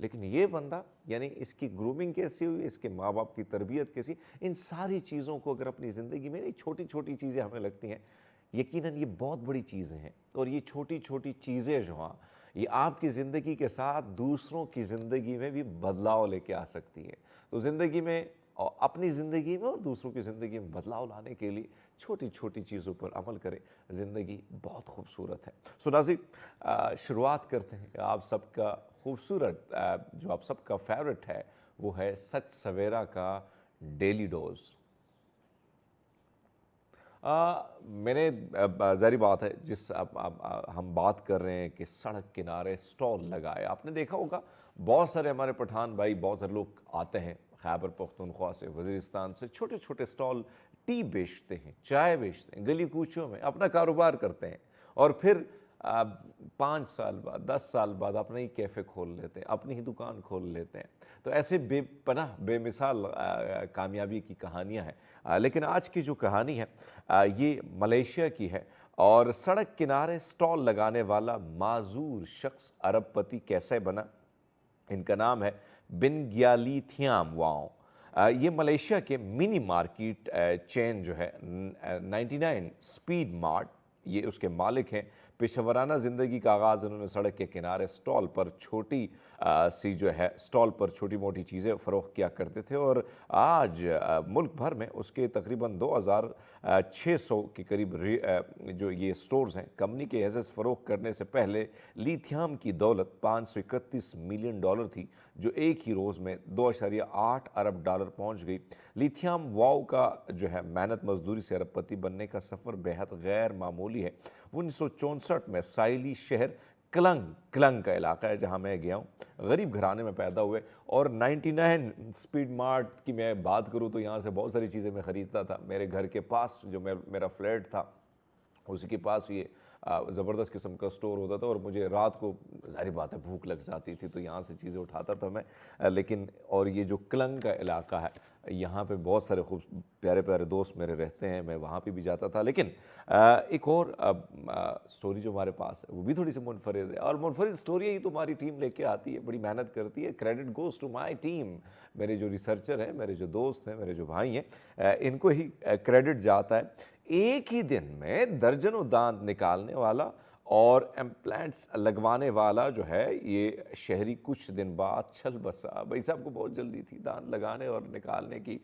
لیکن یہ بندہ یعنی اس کی گرومنگ کیسی ہوئی, اس کے ماں باپ کی تربیت کیسی, ان ساری چیزوں کو اگر اپنی زندگی میں چھوٹی چھوٹی چیزیں ہمیں لگتی ہیں, یقیناً یہ بہت بڑی چیزیں ہیں, اور یہ چھوٹی چھوٹی چیزیں جو ہیں یہ آپ کی زندگی کے ساتھ دوسروں کی زندگی میں بھی بدلاؤ لے کے آ سکتی ہے. تو زندگی میں, اپنی زندگی میں اور دوسروں کی زندگی میں بدلاؤ لانے کے لیے چھوٹی چھوٹی چیزوں پر عمل کریں, زندگی بہت خوبصورت ہے. سو ناظرین, شروعات کرتے ہیں. آپ سب کا خوبصورت, جو آپ سب کا فیورٹ ہے وہ ہے سچ سویرا کا ڈیلی ڈوز. میں نے, ظاہری بات ہے, جس ہم بات کر رہے ہیں کہ سڑک کنارے سٹال لگائے, آپ نے دیکھا ہوگا بہت سارے ہمارے پٹھان بھائی, بہت سارے لوگ آتے ہیں خیبر پختونخوا سے, وزیرستان سے, چھوٹے چھوٹے سٹال, ٹی بیچتے ہیں, چائے بیچتے ہیں, گلی کوچوں میں اپنا کاروبار کرتے ہیں, اور پھر 5 سال بعد 10 سال بعد اپنا ہی کیفے کھول لیتے ہیں, اپنی ہی دکان کھول لیتے ہیں. تو ایسے بے پناہ بے مثال کامیابی کی کہانیاں ہیں. لیکن آج کی جو کہانی ہے یہ ملیشیا کی ہے, اور سڑک کنارے سٹال لگانے والا معذور شخص ارب پتی کیسے بنا. ان کا نام ہے بنگیالی تھیام واؤ. یہ ملیشیا کے منی مارکیٹ چین جو ہے 99 سپیڈ مارٹ, یہ اس کے مالک ہیں. پیشہ ورانہ زندگی کا آغاز انہوں نے سڑک کے کنارے سٹال پر چھوٹی سی جو ہے سٹال پر چھوٹی موٹی چیزیں فروخت کیا کرتے تھے, اور آج ملک بھر میں اس کے تقریباً 2600 کے قریب جو یہ سٹورز ہیں. کمپنی کے ایسس فروخت کرنے سے پہلے لیتھیام کی دولت $531 ملین تھی, جو ایک ہی روز میں $2.8 ارب پہنچ گئی. لیتھیام واؤ کا جو ہے محنت مزدوری سے ارب پتی بننے کا سفر بہت غیر معمولی ہے. وہ 1964 میں ساحلی شہر کلنگ کا علاقہ ہے جہاں میں گیا ہوں, غریب گھرانے میں پیدا ہوئے, اور 99 سپیڈ مارٹ کی میں بات کروں تو یہاں سے بہت ساری چیزیں میں خریدتا تھا. میرے گھر کے پاس جو میرا فلیٹ تھا اسی کے پاس یہ زبردست قسم کا سٹور ہوتا تھا, اور مجھے رات کو ظاہری بات ہے بھوک لگ جاتی تھی تو یہاں سے چیزیں اٹھاتا تھا میں. لیکن اور یہ جو کلنگ کا علاقہ ہے یہاں پہ بہت سارے خوب پیارے پیارے دوست میرے رہتے ہیں, میں وہاں پہ بھی جاتا تھا. لیکن ایک اور سٹوری جو ہمارے پاس ہے وہ بھی تھوڑی سی منفرد ہے, اور منفرد سٹوری ہی تو ہماری ٹیم لے کے آتی ہے, بڑی محنت کرتی ہے. Credit goes to my team. میرے جو ریسرچر ہیں, میرے جو دوست ہیں, میرے جو بھائی ہیں, ان کو ہی کریڈٹ جاتا ہے. ایک ہی دن میں درجنوں دانت نکالنے والا اور امپلانٹس لگوانے والا جو ہے یہ شہری کچھ دن بعد چل بسا. بھائی صاحب کو بہت جلدی تھی دانت لگانے اور نکالنے کی,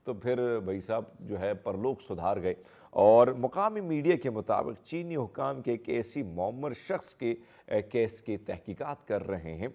تو پھر بھائی صاحب جو ہے پرلوک سدھار گئے. اور مقامی میڈیا کے مطابق چینی حکام کے ایک ایسی معمر شخص کے کیس کی تحقیقات کر رہے ہیں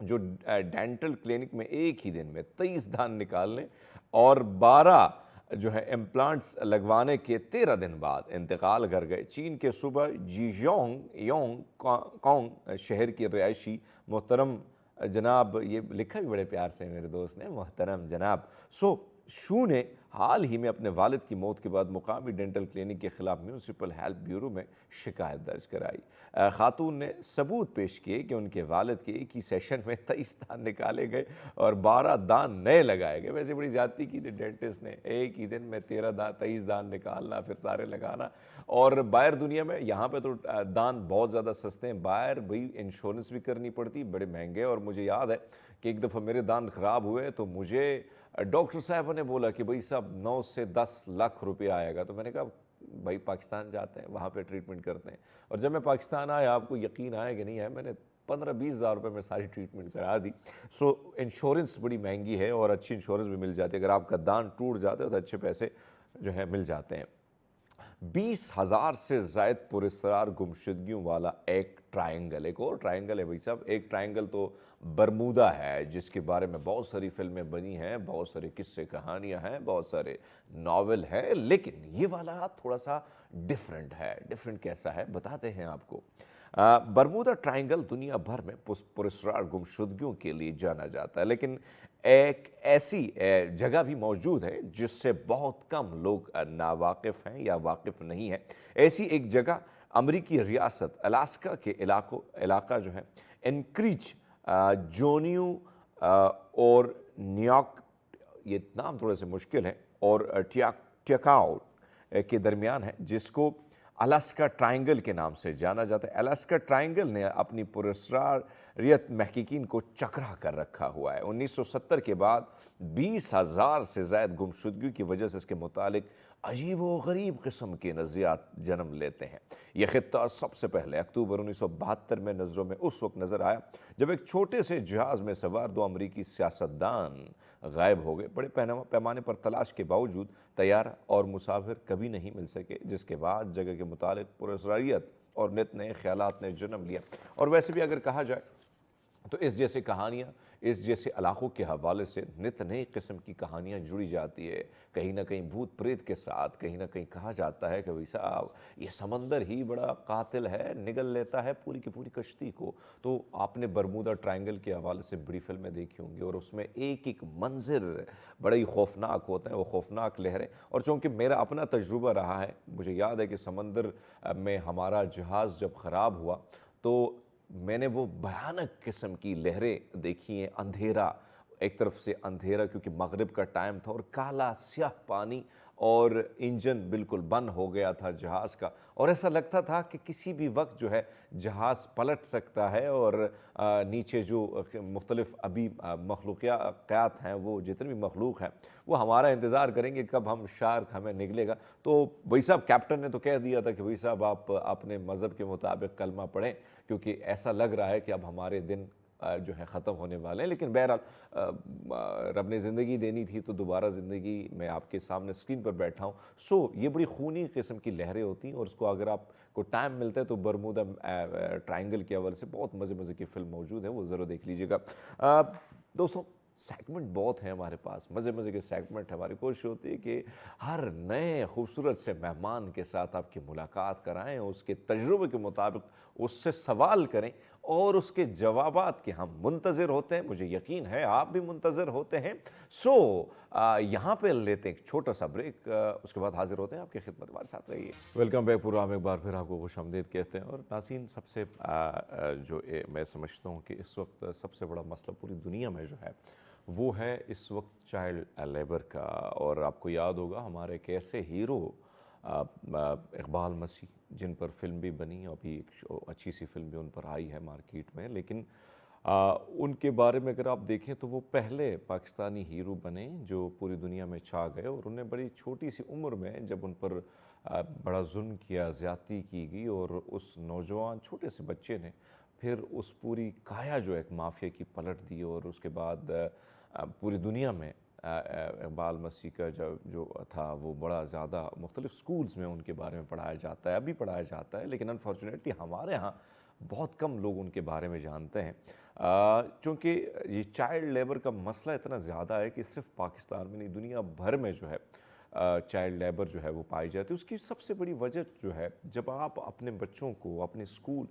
جو ڈینٹل کلینک میں ایک ہی دن میں 23 دانت نکالنے اور 12 جو ہے امپلانٹس لگوانے کے 13 دن بعد انتقال کر گئے. چین کے صوبہ یونگ کانگ شہر کے رہائشی محترم جناب, یہ لکھا بھی بڑے پیار سے میرے دوست نے, محترم جناب شو نے حال ہی میں اپنے والد کی موت کے بعد مقامی ڈینٹل کلینک کے خلاف میونسپل ہیلتھ بیورو میں شکایت درج کرائی. خاتون نے ثبوت پیش کیے کہ ان کے والد کے ایک ہی سیشن میں 23 دانت نکالے گئے اور 12 دانت نئے لگائے گئے. ویسے بڑی زیادتی کی تھی ڈینٹسٹ نے, ایک ہی دن میں 23 دانت نکالنا پھر سارے لگانا. اور باہر دنیا میں, یہاں پہ تو دانت بہت زیادہ سستے ہیں, باہر بھئی انشورنس بھی کرنی پڑتی, بڑے مہنگے. اور مجھے یاد ہے کہ ایک دفعہ میرے دانت خراب ہوئے تو مجھے ڈاکٹر صاحب نے بولا کہ بھئی صاحب 9 سے 10 لاکھ روپے آئے گا. تو میں نے کہا بھائی پاکستان جاتے ہیں, وہاں پہ ٹریٹمنٹ کرتے ہیں. اور جب میں پاکستان آیا, آپ کو یقین آئے کہ نہیں ہے, میں نے 15-20 ہزار روپے میں ساری ٹریٹمنٹ کرا دی. سو انشورنس بڑی مہنگی ہے, اور اچھی انشورنس بھی مل جاتی ہے. اگر آپ کا دانت ٹوٹ جاتا ہے تو اچھے پیسے جو ہے مل جاتے ہیں. 20,000 سے زائد پراسرار گمشدگیوں والا ایک ٹرائنگل, ایک اور ٹرائنگل ہے بھائی صاحب. ایک ٹرائنگل تو برمودا ہے جس کے بارے میں بہت ساری فلمیں بنی ہیں, بہت سارے قصے کہانیاں ہیں, بہت سارے ناول ہیں, لیکن یہ والا تھوڑا سا ڈیفرنٹ ہے. ڈیفرنٹ کیسا ہے بتاتے ہیں آپ کو. برمودا ٹرائنگل دنیا بھر میں پراسرار گمشدگیوں کے لیے جانا جاتا ہے, لیکن ایک ایسی جگہ بھی موجود ہے جس سے بہت کم لوگ ناواقف ہیں یا واقف نہیں ہیں. ایسی ایک جگہ امریکی ریاست الاسکا کے علاقہ جو ہے انکریج, جونیو اور نیاک, یہ نام تھوڑے سے مشکل ہیں, اور ٹیاکاؤ کے درمیان ہے, جس کو الاسکا ٹرائنگل کے نام سے جانا جاتا ہے. الاسکا ٹرائنگل نے اپنی پراسرار ریت محققین کو چکرا کر رکھا ہوا ہے۔ 1970 کے بعد 20,000 سے زائد گمشدگی کی وجہ سے اس کے متعلق عجیب و غریب قسم کے نظریات جنم لیتے ہیں۔ یہ خطہ سب سے پہلے اکتوبر 1972 میں نظروں میں اس وقت نظر آیا جب ایک چھوٹے سے جہاز میں سوار 2 امریکی سیاستدان غائب ہو گئے۔ بڑے پیمانے پر تلاش کے باوجود طیارہ اور مسافر کبھی نہیں مل سکے، جس کے بعد جگہ کے متعلق پراسرائیت اور نت نئے خیالات نے جنم لیا۔ اور ویسے بھی اگر کہا جائے تو اس جیسے کہانیاں، اس جیسے علاقوں کے حوالے سے نت نئی قسم کی کہانیاں جڑی جاتی ہے، کہیں نہ کہیں بھوت پریت کے ساتھ، کہیں نہ کہیں کہا جاتا ہے کہ بھائی صاحب یہ سمندر ہی بڑا قاتل ہے، نگل لیتا ہے پوری کی پوری کشتی کو۔ تو آپ نے برمودا ٹرائنگل کے حوالے سے بڑی فلمیں دیکھی ہوں گی، اور اس میں ایک ایک منظر بڑے ہی خوفناک ہوتے ہیں، وہ خوفناک لہریں۔ اور چونکہ میرا اپنا تجربہ رہا ہے، مجھے یاد ہے کہ سمندر میں ہمارا جہاز جب خراب ہوا تو میں نے وہ بھیانک قسم کی لہریں دیکھی ہیں۔ اندھیرا، ایک طرف سے اندھیرا کیونکہ مغرب کا ٹائم تھا، اور کالا سیاہ پانی، اور انجن بالکل بند ہو گیا تھا جہاز کا، اور ایسا لگتا تھا کہ کسی بھی وقت جو ہے جہاز پلٹ سکتا ہے، اور نیچے جو مختلف ابھی مخلوقات ہیں، وہ جتنے بھی مخلوق ہیں وہ ہمارا انتظار کریں گے کب ہم شارک ہمیں نگلے گا۔ تو بھائی صاحب کیپٹن نے تو کہہ دیا تھا کہ بھائی صاحب آپ اپنے مذہب کے مطابق کلمہ پڑھیں، کیونکہ ایسا لگ رہا ہے کہ اب ہمارے دن جو ہے ختم ہونے والے ہیں۔ لیکن بہرحال رب نے زندگی دینی تھی تو دوبارہ زندگی میں آپ کے سامنے اسکرین پر بیٹھا ہوں۔ یہ بڑی خونی قسم کی لہریں ہوتی ہیں، اور اس کو اگر آپ کو ٹائم ملتا ہے تو برمودا ٹرائنگل کے حوالے سے بہت مزے کی فلم موجود ہے، وہ ضرور دیکھ لیجیے گا۔ دوستوں، سیگمنٹ بہت ہیں ہمارے پاس، مزے کے سیگمنٹ. ہماری کوشش ہوتی ہے کہ ہر نئے خوبصورت سے مہمان کے ساتھ آپ کی ملاقات کرائیں، اس کے تجربے کے مطابق اس سے سوال کریں اور اس کے جوابات کے ہم منتظر ہوتے ہیں. مجھے یقین ہے آپ بھی منتظر ہوتے ہیں. یہاں پہ لیتے ہیں ایک چھوٹا سا بریک، اس کے بعد حاضر ہوتے ہیں آپ کی خدمت. ہمارے ساتھ رہیے. Welcome back programme. ایک بار پھر آپ کو خوش آمدید کہتے ہیں. اور ناظرین، سب سے جو میں سمجھتا ہوں کہ اس وقت سب سے بڑا مسئلہ پوری دنیا میں جو ہے وہ ہے اس وقت چائلڈ لیبر کا. اور آپ کو یاد ہوگا ہمارے ایک ایسے ہیرو اقبال مسیح، جن پر فلم بھی بنی، ابھی ایک اچھی سی فلم بھی ان پر آئی ہے مارکیٹ میں، لیکن ان کے بارے میں اگر آپ دیکھیں تو وہ پہلے پاکستانی ہیرو بنے جو پوری دنیا میں چھا گئے. اور انہیں بڑی چھوٹی سی عمر میں جب ان پر بڑا ظلم کیا، زیادتی کی گئی، اور اس نوجوان چھوٹے سے بچے نے پھر اس پوری کایا جو ایک مافیا کی پلٹ دی. اور اس کے بعد پوری دنیا میں اقبال مسیح کا جو تھا وہ بڑا زیادہ مختلف سکولز میں ان کے بارے میں پڑھایا جاتا ہے، ابھی پڑھایا جاتا ہے، لیکن انفارچونیٹلی ہمارے ہاں بہت کم لوگ ان کے بارے میں جانتے ہیں. چونکہ یہ چائلڈ لیبر کا مسئلہ اتنا زیادہ ہے کہ صرف پاکستان میں نہیں، دنیا بھر میں جو ہے چائلڈ لیبر جو ہے وہ پائی جاتی ہے. اس کی سب سے بڑی وجہ جو ہے، جب آپ اپنے بچوں کو اپنے اسکول،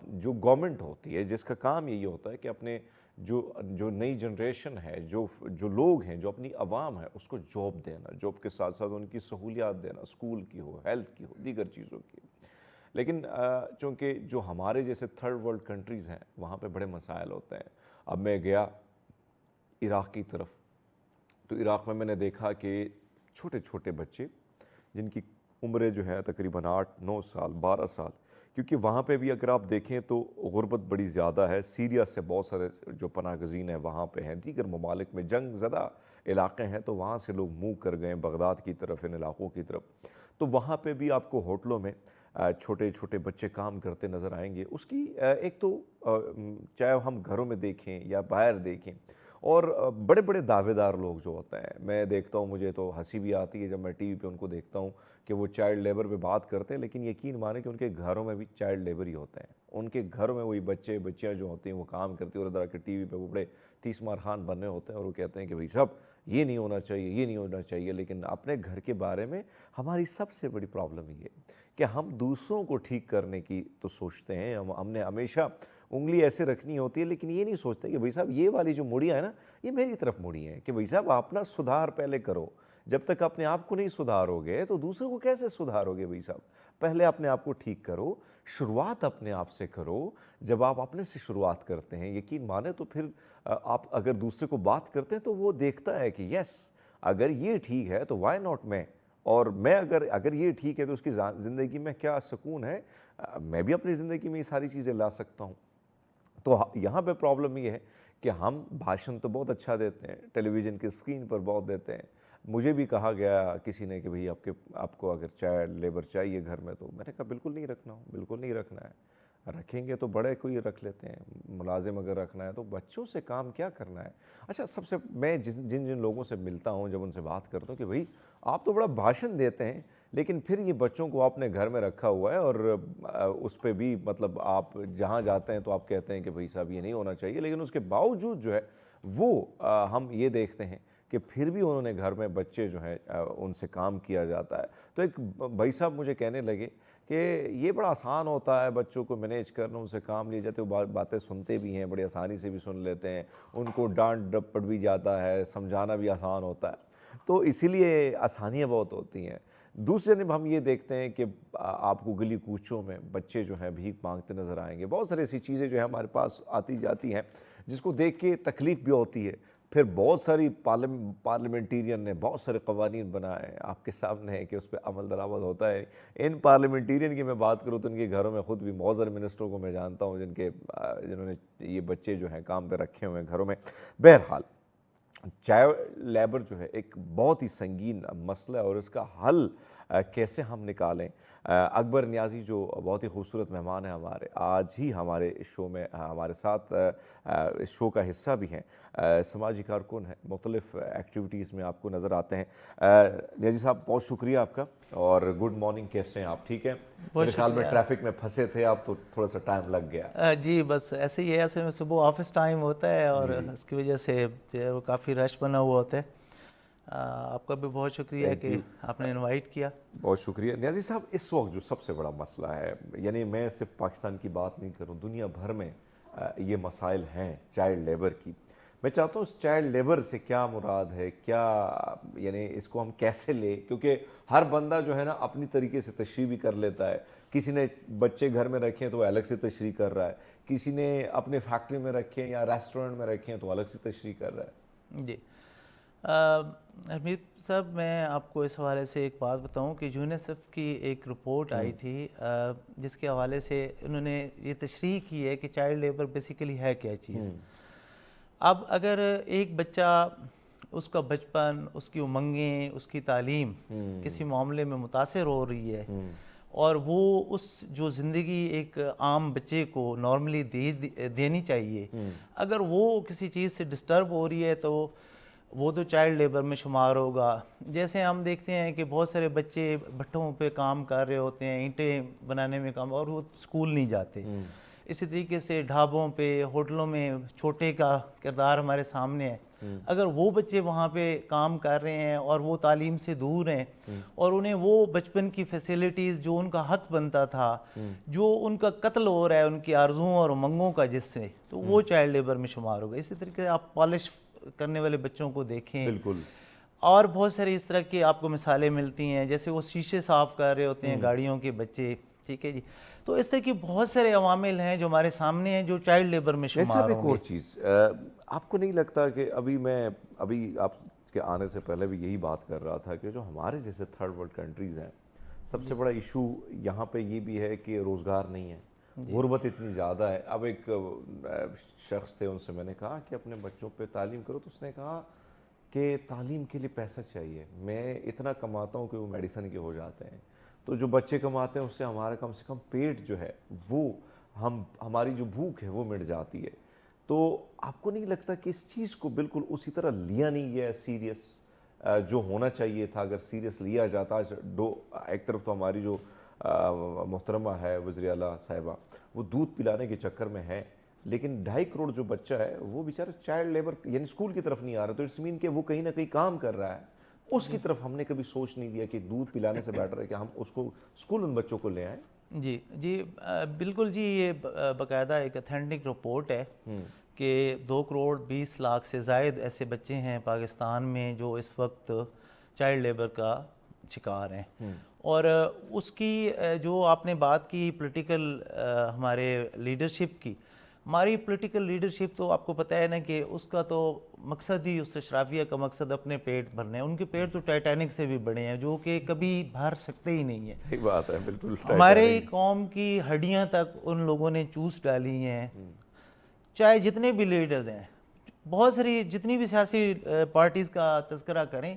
جو گورنمنٹ ہوتی ہے جس کا کام یہی ہوتا ہے کہ اپنے جو نئی جنریشن ہے، جو لوگ ہیں، جو اپنی عوام ہے، اس کو جاب دینا، جاب کے ساتھ ساتھ ان کی سہولیات دینا، اسکول کی ہو، ہیلتھ کی ہو، دیگر چیزوں کی. لیکن چونکہ جو ہمارے جیسے تھرڈ ورلڈ کنٹریز ہیں وہاں پہ بڑے مسائل ہوتے ہیں. اب میں گیا عراق کی طرف، تو عراق میں نے دیکھا کہ چھوٹے چھوٹے بچے جن کی عمریں جو ہے تقریباً 8-9 سال 12 سال، کیونکہ وہاں پہ بھی اگر آپ دیکھیں تو غربت بڑی زیادہ ہے. سیریا سے بہت سارے جو پناہ گزین ہیں وہاں پہ ہیں، دیگر ممالک میں جنگ زدہ علاقے ہیں تو وہاں سے لوگ موو کر گئے بغداد کی طرف، ان علاقوں کی طرف. تو وہاں پہ بھی آپ کو ہوٹلوں میں چھوٹے چھوٹے بچے کام کرتے نظر آئیں گے. اس کی ایک تو چاہے ہم گھروں میں دیکھیں یا باہر دیکھیں، اور بڑے بڑے دعوے دار لوگ جو ہوتے ہیں، میں دیکھتا ہوں مجھے تو ہنسی بھی آتی ہے جب میں ٹی وی پہ ان کو دیکھتا ہوں کہ وہ چائلڈ لیبر پہ بات کرتے ہیں، لیکن یقین مانیں کہ ان کے گھروں میں بھی چائلڈ لیبر ہی ہوتے ہیں. ان کے گھروں میں وہی بچے بچیاں جو ہوتے ہیں وہ کام کرتی ہیں، اور ادھر کے ٹی وی پہ وہ بڑے تیس مار خان بننے ہوتے ہیں، اور وہ کہتے ہیں کہ بھائی صاحب یہ نہیں ہونا چاہیے، یہ نہیں ہونا چاہیے. لیکن اپنے گھر کے بارے میں ہماری سب سے بڑی پرابلم یہ ہے کہ ہم دوسروں کو ٹھیک کرنے کی تو سوچتے ہیں، ہم نے ہمیشہ انگلی ایسے رکھنی ہوتی ہے، لیکن یہ نہیں سوچتے کہ بھائی صاحب یہ والی جو مڑیاں ہیں نا، یہ میری طرف مڑی ہیں، کہ بھائی صاحب اپنا سدھار پہلے کرو. جب تک اپنے آپ کو نہیں سدھارو گے تو دوسروں کو کیسے سدھارو گے؟ بھائی صاحب پہلے اپنے آپ کو ٹھیک کرو، شروعات اپنے آپ سے کرو. جب آپ اپنے سے شروعات کرتے ہیں، یقین مانے تو پھر آپ اگر دوسرے کو بات کرتے ہیں تو وہ دیکھتا ہے کہ یس، اگر یہ ٹھیک ہے تو وائی ناٹ میں، اور میں اگر یہ ٹھیک ہے تو اس کی زندگی میں کیا سکون ہے، میں بھی اپنی زندگی میں یہ ساری چیزیں لا سکتا ہوں. تو یہاں پہ پرابلم یہ ہے کہ ہم بھاشن تو بہت اچھا دیتے ہیں، ٹیلی ویژن کی اسکرین پر بہت دیتے ہیں. مجھے بھی کہا گیا کسی نے کہ بھئی آپ کو اگر چائلڈ لیبر چاہیے گھر میں، تو میں نے کہا بالکل نہیں رکھنا ہوں، بالکل نہیں رکھنا ہے. رکھیں گے تو بڑے کوئی رکھ لیتے ہیں، ملازم اگر رکھنا ہے تو بچوں سے کام کیا کرنا ہے. اچھا، سب سے میں جن لوگوں سے ملتا ہوں، جب ان سے بات کرتا ہوں کہ بھئی آپ تو بڑا بھاشن دیتے ہیں، لیکن پھر یہ بچوں کو آپ نے گھر میں رکھا ہوا ہے، اور اس پہ بھی مطلب آپ جہاں جاتے ہیں تو آپ کہتے ہیں کہ بھئی صاحب یہ نہیں ہونا چاہیے، لیکن اس کے باوجود جو ہے وہ ہم یہ دیکھتے ہیں کہ پھر بھی انہوں نے گھر میں بچے جو ہیں ان سے کام کیا جاتا ہے. تو ایک بھائی صاحب مجھے کہنے لگے کہ یہ بڑا آسان ہوتا ہے بچوں کو مینیج کرنا، ان سے کام لیے جاتے، وہ باتیں سنتے بھی ہیں، بڑی آسانی سے بھی سن لیتے ہیں، ان کو ڈانٹ ڈپٹ بھی جاتا ہے، سمجھانا بھی آسان ہوتا ہے. تو اسی لیے آسانیاں بہت ہوتی ہیں. دوسری جانب ہم یہ دیکھتے ہیں کہ آپ کو گلی کوچوں میں بچے جو ہیں بھیک مانگتے نظر آئیں گے. بہت ساری ایسی چیزیں جو ہیں ہمارے پاس آتی جاتی ہیں جس کو دیکھ کے تکلیف بھی ہوتی ہے. پھر بہت ساری پارلیمنٹیرین نے بہت سارے قوانین بنائے، آپ کے سامنے ہے کہ اس پہ عمل درآمد ہوتا ہے. ان پارلیمنٹیرین کی میں بات کروں تو ان کے گھروں میں خود بھی بہت سارے منسٹروں کو میں جانتا ہوں جنہوں نے یہ بچے جو ہیں کام پہ رکھے ہوئے ہیں گھروں میں. بہرحال چائلڈ لیبر جو ہے ایک بہت ہی سنگین مسئلہ ہے، اور اس کا حل کیسے ہم نکالیں. اکبر نیازی جو بہت ہی خوبصورت مہمان ہیں ہمارے، آج ہی ہمارے شو میں ہمارے ساتھ اس شو کا حصہ بھی ہیں، سماجی کارکن ہیں، مختلف ایکٹیویٹیز میں آپ کو نظر آتے ہیں. نیازی صاحب بہت شکریہ آپ کا، اور گڈ مارننگ، کیسے ہیں آپ؟ ٹھیک ہیں؟ میرے خیال میں ٹریفک میں پھنسے تھے آپ تو تھوڑا سا ٹائم لگ گیا. جی بس ایسے ہی ہے، ایسے میں صبح آفس ٹائم ہوتا ہے اور اس کی وجہ سے جو ہے وہ کافی رش بنا ہوا ہوتا ہے. آپ کا بھی بہت شکریہ کہ آپ نے انوائٹ کیا. بہت شکریہ. نیازی صاحب، اس وقت جو سب سے بڑا مسئلہ ہے، یعنی میں صرف پاکستان کی بات نہیں کروں، دنیا بھر میں یہ مسائل ہیں چائلڈ لیبر کی. میں چاہتا ہوں اس چائلڈ لیبر سے کیا مراد ہے، کیا یعنی اس کو ہم کیسے لیں، کیونکہ ہر بندہ جو ہے نا اپنی طریقے سے تشریح بھی کر لیتا ہے. کسی نے بچے گھر میں رکھے ہیں تو وہ الگ سے تشریح کر رہا ہے، کسی نے اپنے فیکٹری میں رکھے ہیں یا ریسٹورنٹ میں رکھے ہیں تو الگ سے تشریح کر رہا ہے. جی حمید صاحب، میں آپ کو اس حوالے سے ایک بات بتاؤں کہ یونیسیف کی ایک رپورٹ آئی تھی جس کے حوالے سے انہوں نے یہ تشریح کی ہے کہ چائلڈ لیبر بیسیکلی ہے کیا چیز. اب اگر ایک بچہ، اس کا بچپن، اس کی امنگیں، اس کی تعلیم کسی معاملے میں متاثر ہو رہی ہے، اور وہ اس جو زندگی ایک عام بچے کو نارملی دینی چاہیے، اگر وہ کسی چیز سے ڈسٹرب ہو رہی ہے تو وہ تو چائلڈ لیبر میں شمار ہوگا. جیسے ہم دیکھتے ہیں کہ بہت سارے بچے بھٹوں پہ کام کر رہے ہوتے ہیں، اینٹیں بنانے میں کام، اور وہ اسکول نہیں جاتے. اسی طریقے سے ڈھابوں پہ، ہوٹلوں میں چھوٹے کا کردار ہمارے سامنے ہے. اگر وہ بچے وہاں پہ کام کر رہے ہیں اور وہ تعلیم سے دور ہیں، اور انہیں وہ بچپن کی فیسیلیٹیز جو ان کا حق بنتا تھا، جو ان کا قتل ہو رہا ہے ان کی آرزوؤں اور امنگوں کا، جس سے تو وہ چائلڈ لیبر میں شمار ہوگا. اسی طریقے سے آپ پالش کرنے والے بچوں کو دیکھیں، بالکل، اور بہت ساری اس طرح کی آپ کو مثالیں ملتی ہیں، جیسے وہ شیشے صاف کر رہے ہوتے ہیں گاڑیوں کے بچے. ٹھیک ہے جی. تو اس طرح کی بہت سارے عوامل ہیں جو ہمارے سامنے ہیں جو چائلڈ لیبر میں شمار ایک ہوں اور گے. چیز، آپ کو نہیں لگتا کہ ابھی آپ کے آنے سے پہلے بھی یہی بات کر رہا تھا کہ جو ہمارے جیسے تھرڈ ورلڈ کنٹریز ہیں، سب سے بڑا ایشو یہاں پہ یہ بھی ہے کہ روزگار نہیں ہے، غربت اتنی زیادہ ہے. اب ایک شخص تھے، ان سے میں نے کہا کہ اپنے بچوں پہ تعلیم کرو، تو اس نے کہا کہ تعلیم کے لیے پیسہ چاہیے، میں اتنا کماتا ہوں کہ وہ میڈیسن کے ہو جاتے ہیں. تو جو بچے کماتے ہیں اس سے ہمارا کم سے کم پیٹ جو ہے وہ ہماری جو بھوک ہے وہ مٹ جاتی ہے. تو آپ کو نہیں لگتا کہ اس چیز کو بالکل اسی طرح لیا نہیں گیا سیریس جو ہونا چاہیے تھا؟ اگر سیریس لیا جاتا، ایک طرف تو ہماری جو محترمہ ہے وزیر اعلیٰ صاحبہ، وہ دودھ پلانے کے چکر میں ہے، لیکن 2.5 کروڑ جو بچہ ہے وہ بیچارہ چائلڈ لیبر یعنی اسکول کی طرف نہیں آ رہا. تو اٹس مین کہ وہ کہیں نہ کہیں کام کر رہا ہے، اس کی طرف ہم نے کبھی سوچ نہیں دیا کہ دودھ پلانے سے بیٹر ہے کہ ہم اس کو اسکول ان بچوں کو لے آئیں. جی بالکل جی. یہ باقاعدہ ایک اتھینٹک رپورٹ ہے کہ 2 کروڑ 20 لاکھ سے زائد ایسے بچے ہیں پاکستان میں جو اس وقت چائلڈ لیبر کا شکار ہیں. اور اس کی جو آپ نے بات کی پولیٹیکل ہمارے لیڈرشپ کی، ہماری پولیٹیکل لیڈرشپ تو آپ کو پتہ ہے نا کہ اس کا تو مقصد ہی، اس اشرافیہ کا مقصد اپنے پیٹ بھرنے ہیں. ان کے پیٹ تو ٹائٹینک سے بھی بڑے ہیں، جو کہ کبھی بھر سکتے ہی نہیں ہیں. صحیح بات ہے، بالکل. ہمارے قوم کی ہڈیاں تک ان لوگوں نے چوس ڈالی ہیں. چاہے جتنے بھی لیڈرز ہیں، بہت ساری جتنی بھی سیاسی پارٹیز کا تذکرہ کریں،